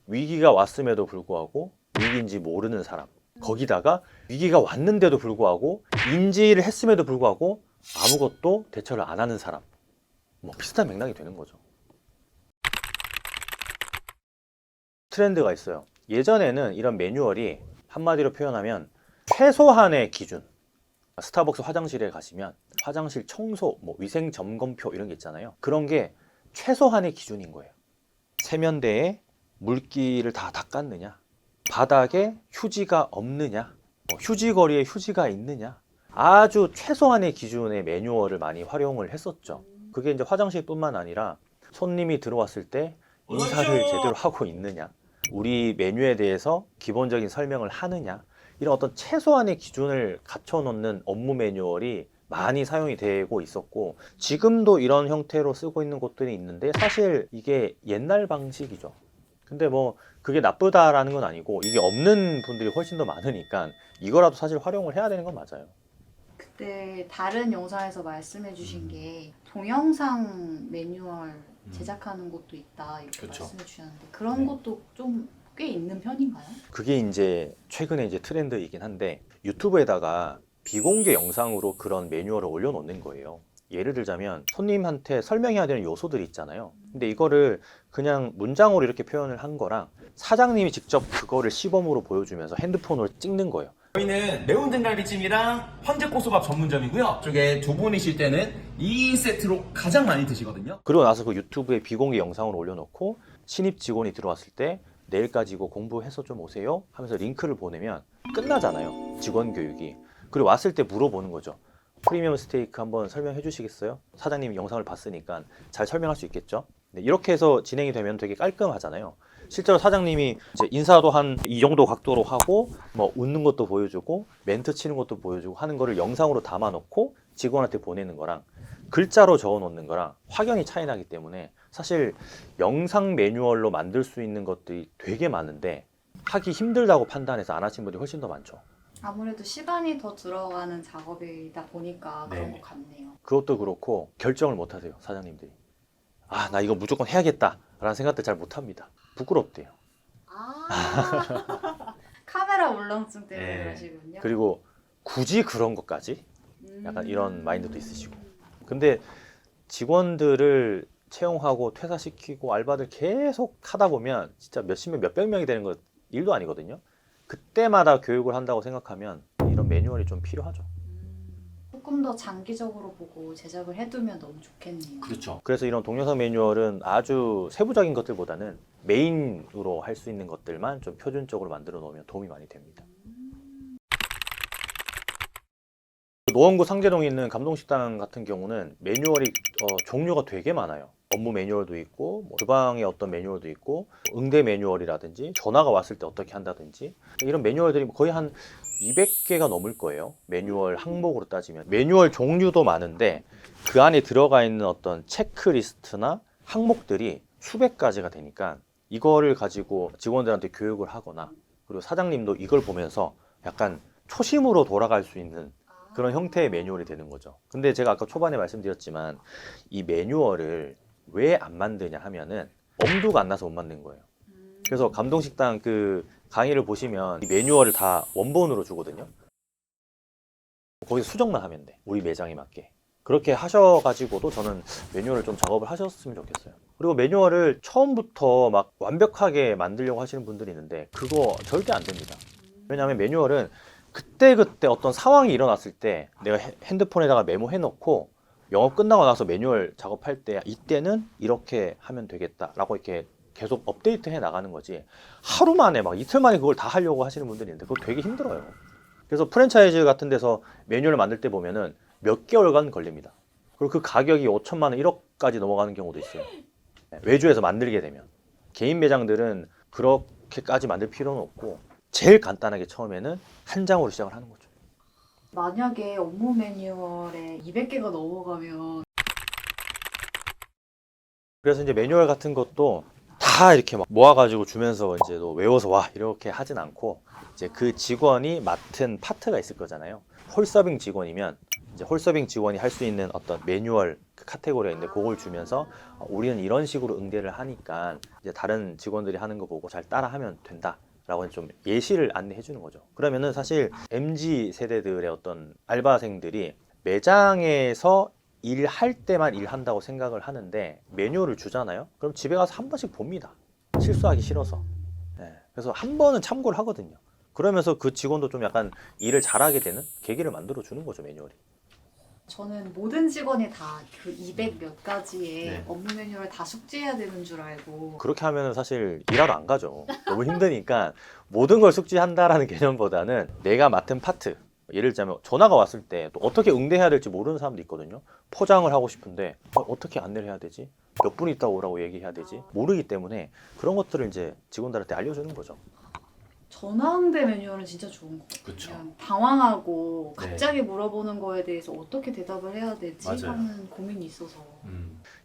위기가 왔음에도 불구하고 위기인지 모르는 사람. 거기다가 위기가 왔는데도 불구하고 인지를 했음에도 불구하고 아무것도 대처를 안 하는 사람. 뭐 비슷한 맥락이 되는 거죠. 트렌드가 있어요. 예전에는 이런 매뉴얼이 한마디로 표현하면 최소한의 기준. 스타벅스 화장실에 가시면 화장실 청소, 뭐 위생 점검표 이런 게 있잖아요. 그런 게 최소한의 기준인 거예요. 세면대에 물기를 다 닦았느냐, 바닥에 휴지가 없느냐, 휴지거리에 휴지가 있느냐, 아주 최소한의 기준의 매뉴얼을 많이 활용을 했었죠. 그게 이제 화장실뿐만 아니라 손님이 들어왔을 때 인사를 제대로 하고 있느냐, 우리 메뉴에 대해서 기본적인 설명을 하느냐, 이런 어떤 최소한의 기준을 갖춰놓는 업무 매뉴얼이 많이 사용이 되고 있었고 지금도 이런 형태로 쓰고 있는 곳들이 있는데 사실 이게 옛날 방식이죠. 근데 뭐 그게 나쁘다라는 건 아니고 이게 없는 분들이 훨씬 더 많으니까 이거라도 사실 활용을 해야 되는 건 맞아요. 그때 다른 영상에서 말씀해 주신 게 동영상 매뉴얼 제작하는 곳도 있다 이렇게 그쵸. 말씀해 주셨는데 그런 곳도 좀 꽤 있는 편인가요? 그게 이제 최근에 이제 트렌드이긴 한데 유튜브에다가 비공개 영상으로 그런 매뉴얼을 올려놓는 거예요. 예를 들자면 손님한테 설명해야 되는 요소들이 있잖아요. 근데 이거를 그냥 문장으로 이렇게 표현을 한 거랑 사장님이 직접 그거를 시범으로 보여주면서 핸드폰으로 찍는 거예요. 저희는 매운 등갈비찜이랑 황제고소밥 전문점이고요. 쪽에 두 분이실 때는 2인 세트로 가장 많이 드시거든요. 그러고 나서 그 유튜브에 비공개 영상을 올려놓고 신입 직원이 들어왔을 때 내일까지 이거 공부해서 좀 오세요 하면서 링크를 보내면 끝나잖아요. 직원 교육이. 그리고 왔을 때 물어보는 거죠. 프리미엄 스테이크 한번 설명해 주시겠어요? 사장님이 영상을 봤으니까 잘 설명할 수 있겠죠? 네, 이렇게 해서 진행이 되면 되게 깔끔하잖아요. 실제로 사장님이 이제 인사도 한 이 정도 각도로 하고 뭐 웃는 것도 보여주고 멘트 치는 것도 보여주고 하는 거를 영상으로 담아놓고 직원한테 보내는 거랑 글자로 적어놓는 거랑 확연히 차이 나기 때문에 사실 영상 매뉴얼로 만들 수 있는 것들이 되게 많은데 하기 힘들다고 판단해서 안 하신 분들이 훨씬 더 많죠. 아무래도 시간이 더 들어가는 작업이다 보니까 그런 네. 것 같네요. 그것도 그렇고 결정을 못 하세요, 사장님들이. 아, 나 이거 무조건 해야겠다 라는 생각들 잘 못 합니다. 부끄럽대요. 아 카메라 울렁증 때문에 네. 그러시군요. 그리고 굳이 그런 것까지? 약간 이런 마인드도 있으시고. 근데 직원들을 채용하고 퇴사시키고 알바들 계속 하다 보면 진짜 몇십 명, 몇백 명이 되는 거 일도 아니거든요. 그때마다 교육을 한다고 생각하면 이런 매뉴얼이 좀 필요하죠. 조금 더 장기적으로 보고 제작을 해두면 너무 좋겠네요. 그렇죠. 그래서 이런 동영상 매뉴얼은 아주 세부적인 것들보다는 메인으로 할 수 있는 것들만 좀 표준적으로 만들어 놓으면 도움이 많이 됩니다. 노원구 상계동에 있는 감동식당 같은 경우는 매뉴얼이 종류가 되게 많아요. 업무 매뉴얼도 있고 뭐 주방의 어떤 매뉴얼도 있고 응대 매뉴얼이라든지 전화가 왔을 때 어떻게 한다든지 이런 매뉴얼들이 거의 한 200개가 넘을 거예요. 매뉴얼 항목으로 따지면 매뉴얼 종류도 많은데 그 안에 들어가 있는 어떤 체크리스트나 항목들이 수백 가지가 되니까 이거를 가지고 직원들한테 교육을 하거나 그리고 사장님도 이걸 보면서 약간 초심으로 돌아갈 수 있는 그런 형태의 매뉴얼이 되는 거죠. 근데 제가 아까 초반에 말씀드렸지만 이 매뉴얼을 왜 안 만드냐 하면은 엄두가 안 나서 못 만든 거예요. 그래서 감동식당 그 강의를 보시면 이 매뉴얼을 다 원본으로 주거든요. 거기서 수정만 하면 돼. 우리 매장에 맞게. 그렇게 하셔가지고도 저는 매뉴얼을 좀 작업을 하셨으면 좋겠어요. 그리고 매뉴얼을 처음부터 막 완벽하게 만들려고 하시는 분들이 있는데 그거 절대 안 됩니다. 왜냐하면 매뉴얼은 그때그때 어떤 상황이 일어났을 때 내가 핸드폰에다가 메모해 놓고 영업 끝나고 나서 매뉴얼 작업할 때 이때는 이렇게 하면 되겠다라고 이렇게 계속 업데이트 해 나가는 거지 하루 만에 막 이틀 만에 그걸 다 하려고 하시는 분들이 있는데 그거 되게 힘들어요. 그래서 프랜차이즈 같은 데서 매뉴얼을 만들 때 보면은 몇 개월간 걸립니다. 그리고 그 가격이 5천만 원, 1억까지 넘어가는 경우도 있어요. 외주에서 만들게 되면. 개인 매장들은 그렇게까지 만들 필요는 없고 제일 간단하게 처음에는 한 장으로 시작을 하는 거죠. 만약에 업무 매뉴얼에 200개가 넘어가면 그래서 이제 매뉴얼 같은 것도 다 이렇게 막 모아가지고 주면서 이제 너 외워서 와 이렇게 하진 않고 이제 그 직원이 맡은 파트가 있을 거잖아요. 홀서빙 직원이면 이제 홀서빙 직원이 할 수 있는 어떤 매뉴얼 그 카테고리가 있는데 그걸 주면서 우리는 이런 식으로 응대를 하니까 이제 다른 직원들이 하는 거 보고 잘 따라하면 된다라고 좀 예시를 안내해 주는 거죠. 그러면은 사실 MZ 세대들의 어떤 알바생들이 매장에서 일할 때만 일한다고 생각을 하는데 매뉴얼을 주잖아요. 그럼 집에 가서 한 번씩 봅니다. 실수하기 싫어서. 네. 그래서 한 번은 참고를 하거든요. 그러면서 그 직원도 좀 약간 일을 잘하게 되는 계기를 만들어 주는 거죠, 매뉴얼이. 저는 모든 직원이 다 그 200 몇 가지의 업무 매뉴얼 다 숙지해야 되는 줄 알고 그렇게 하면 사실 일하러 안 가죠. 너무 힘드니까 모든 걸 숙지한다라는 개념보다는 내가 맡은 파트, 예를 들자면 전화가 왔을 때 또 어떻게 응대해야 될지 모르는 사람도 있거든요. 포장을 하고 싶은데 어떻게 안내를 해야 되지? 몇 분 있다 오라고 얘기해야 되지? 모르기 때문에 그런 것들을 이제 직원들한테 알려주는 거죠. 전화 응대 매뉴얼은 진짜 좋은 것 같아요. 그쵸. 그냥 당황하고 갑자기 물어보는 거에 대해서 어떻게 대답을 해야 되지 맞아요. 하는 고민이 있어서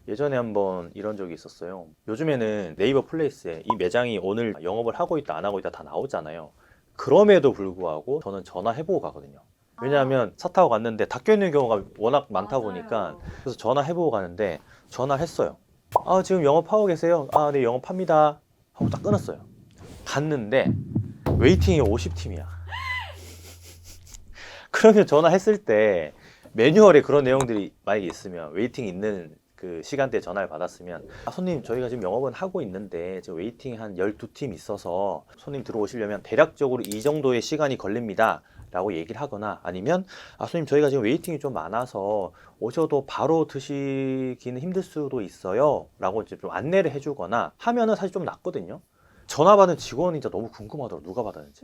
예전에 한번 이런 적이 있었어요. 요즘에는 네이버 플레이스에 이 매장이 오늘 영업을 하고 있다 안 하고 있다 다 나오잖아요. 그럼에도 불구하고 저는 전화해보고 가거든요. 왜냐하면 차 타고 갔는데 닫혀있는 경우가 워낙 많다 보니까 맞아요. 그래서 전화해보고 가는데 전화를 했어요. 아 지금 영업하고 계세요? 아 네 영업합니다 하고 딱 끊었어요. 갔는데 웨이팅이 50팀이야. 그러면 전화했을 때 매뉴얼에 그런 내용들이 만약에 있으면 웨이팅 있는 그 시간대에 전화를 받았으면 아, 손님 저희가 지금 영업은 하고 있는데 지금 웨이팅 한 12팀 있어서 손님 들어오시려면 대략적으로 이 정도의 시간이 걸립니다 라고 얘기를 하거나 아니면 아 손님 저희가 지금 웨이팅이 좀 많아서 오셔도 바로 드시기는 힘들 수도 있어요 라고 이제 좀 안내를 해주거나 하면은 사실 좀 낫거든요. 전화 받은 직원이 진짜 너무 궁금하더라고 누가 받았는지.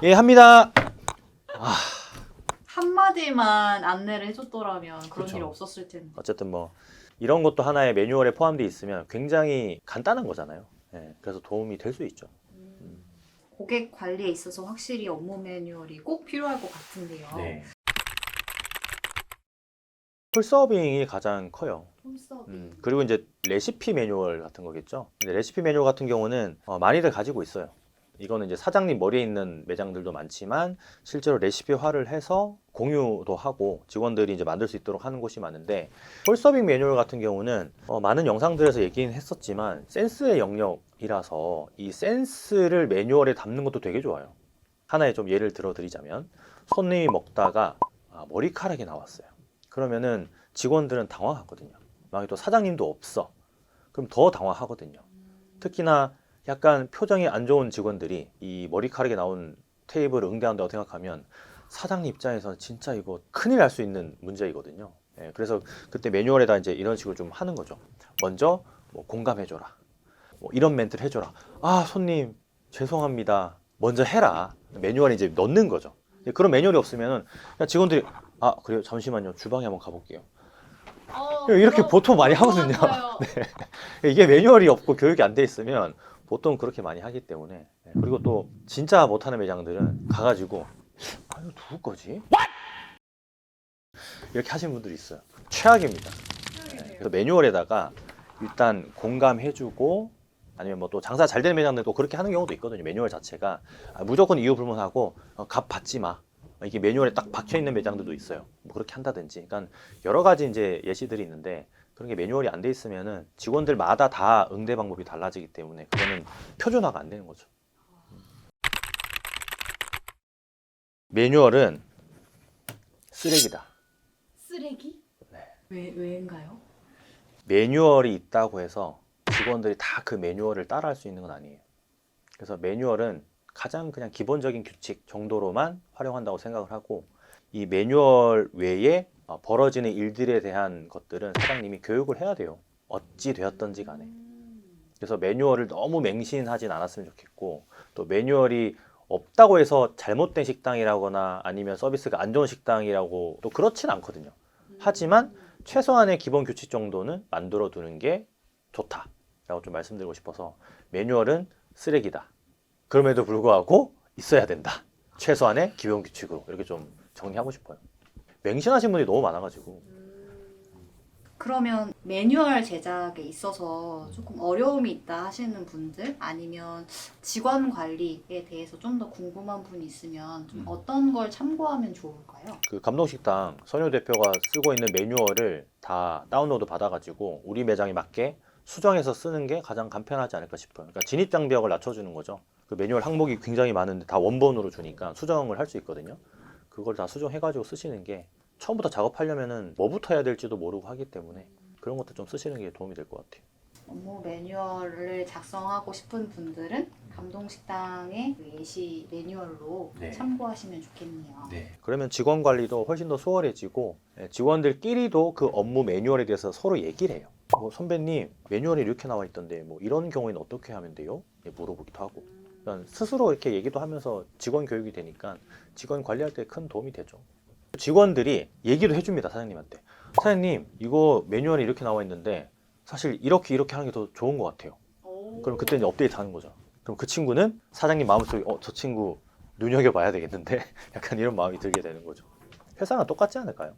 예 합니다. 한마디만 안내를 해줬더라면 그런 그쵸. 일이 없었을 텐데. 어쨌든 뭐 이런 것도 하나의 매뉴얼에 포함되어 있으면 굉장히 간단한 거잖아요. 예, 그래서 도움이 될 수 있죠. 고객 관리에 있어서 확실히 업무 매뉴얼이 꼭 필요할 것 같은데요. 네. 풀서빙이 가장 커요. 홀서빙. 그리고 이제 레시피 매뉴얼 같은 거겠죠. 근데 레시피 매뉴얼 같은 경우는 많이들 가지고 있어요. 이거는 이제 사장님 머리에 있는 매장들도 많지만 실제로 레시피화를 해서 공유도 하고 직원들이 이제 만들 수 있도록 하는 곳이 많은데 홀서빙 매뉴얼 같은 경우는 많은 영상들에서 얘기는 했었지만 센스의 영역이라서 이 센스를 매뉴얼에 담는 것도 되게 좋아요. 하나의 좀 예를 들어 드리자면 손님이 먹다가 머리카락이 나왔어요. 그러면은 직원들은 당황하거든요. 만약에 또 사장님도 없어. 그럼 더 당황하거든요. 특히나 약간 표정이 안 좋은 직원들이 이 머리카락이 나온 테이블을 응대한다고 생각하면 사장님 입장에서는 진짜 이거 큰일 날 수 있는 문제이거든요. 예, 그래서 그때 매뉴얼에다 이제 이런 식으로 좀 하는 거죠. 먼저 뭐 공감해줘라. 뭐 이런 멘트를 해줘라. 아 손님 죄송합니다. 먼저 해라. 매뉴얼에 이제 넣는 거죠. 그런 매뉴얼이 없으면은 그냥 직원들이 아 그래요 잠시만요 주방에 한번 가볼게요. 이렇게 보통 많이 하거든요. 네. 이게 매뉴얼이 없고 교육이 안 돼 있으면 보통 그렇게 많이 하기 때문에. 그리고 또 진짜 못하는 매장들은 가가지고 아 이거 누구 거지? 이렇게 하시는 분들이 있어요. 최악입니다. 네. 그래서 매뉴얼에다가 일단 공감해주고 아니면 뭐 또 장사 잘 되는 매장들도 그렇게 하는 경우도 있거든요. 매뉴얼 자체가 무조건 이유 불문하고 값 받지 마. 이게 매뉴얼에 딱 박혀 있는 매장들도 있어요. 뭐 그렇게 한다든지. 그러니까 여러 가지 이제 예시들이 있는데 그런 게 매뉴얼이 안 돼 있으면은 직원들마다 다 응대 방법이 달라지기 때문에 그거는 표준화가 안 되는 거죠. 매뉴얼은 쓰레기다. 쓰레기? 네. 왜인가요? 매뉴얼이 있다고 해서 직원들이 다 그 매뉴얼을 따라할 수 있는 건 아니에요. 그래서 매뉴얼은 가장 그냥 기본적인 규칙 정도로만 활용한다고 생각을 하고, 이 매뉴얼 외에 벌어지는 일들에 대한 것들은 사장님이 교육을 해야 돼요. 어찌 되었던지 간에. 그래서 매뉴얼을 너무 맹신하진 않았으면 좋겠고, 또 매뉴얼이 없다고 해서 잘못된 식당이라거나 아니면 서비스가 안 좋은 식당이라고 또 그렇진 않거든요. 하지만 최소한의 기본 규칙 정도는 만들어 두는 게 좋다라고 좀 말씀드리고 싶어서, 매뉴얼은 쓰레기다. 그럼에도 불구하고 있어야 된다. 최소한의 기본 규칙으로 이렇게 좀 정리하고 싶어요. 맹신하신 분이 너무 많아가지고. 그러면 매뉴얼 제작에 있어서 조금 어려움이 있다 하시는 분들, 아니면 직원 관리에 대해서 좀 더 궁금한 분이 있으면 좀 어떤 걸 참고하면 좋을까요? 그 감동식당 선효 대표가 쓰고 있는 매뉴얼을 다 다운로드 받아가지고 우리 매장에 맞게 수정해서 쓰는 게 가장 간편하지 않을까 싶어요. 그러니까 진입 장벽을 낮춰주는 거죠. 그 매뉴얼 항목이 굉장히 많은데 다 원본으로 주니까 수정을 할 수 있거든요. 그걸 다 수정해가지고 쓰시는 게, 처음부터 작업하려면은 뭐부터 해야 될지도 모르고 하기 때문에 그런 것도 좀 쓰시는 게 도움이 될 것 같아요. 업무 매뉴얼을 작성하고 싶은 분들은 감동식당의 그 예시 매뉴얼로 네. 참고하시면 좋겠네요. 그러면 직원 관리도 훨씬 더 수월해지고, 직원들끼리도 그 업무 매뉴얼에 대해서 서로 얘기를 해요. 선배님 매뉴얼에 이렇게 나와 있던데 뭐 이런 경우에는 어떻게 하면 돼요? 물어보기도 하고, 그러니까 스스로 이렇게 얘기도 하면서 직원 교육이 되니까 직원 관리할 때 큰 도움이 되죠. 직원들이 얘기도 해줍니다, 사장님한테. 사장님, 이거 매뉴얼에 이렇게 나와 있는데 사실 이렇게 하는 게 더 좋은 것 같아요. 그럼 그때 이제 업데이트 하는 거죠. 그럼 그 친구는 사장님 마음속에 저 친구 눈여겨봐야 되겠는데 약간 이런 마음이 들게 되는 거죠. 회사랑 똑같지 않을까요?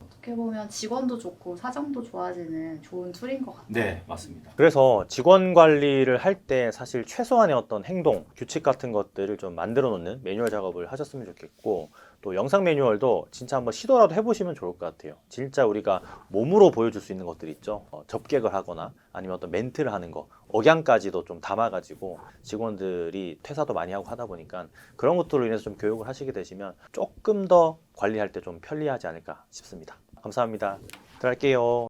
어떻게 보면 직원도 좋고 사장도 좋아지는 좋은 툴인 것 같아요. 네, 맞습니다. 그래서 직원 관리를 할 때 사실 최소한의 어떤 행동, 규칙 같은 것들을 좀 만들어 놓는 매뉴얼 작업을 하셨으면 좋겠고, 또 영상 매뉴얼도 진짜 한번 시도라도 해보시면 좋을 것 같아요. 진짜 우리가 몸으로 보여줄 수 있는 것들 있죠. 접객을 하거나 아니면 어떤 멘트를 하는 거, 억양까지도 좀 담아가지고 직원들이 퇴사도 많이 하고 하다 보니까 그런 것들로 인해서 좀 교육을 하시게 되시면 조금 더 관리할 때 좀 편리하지 않을까 싶습니다. 감사합니다. 들어갈게요.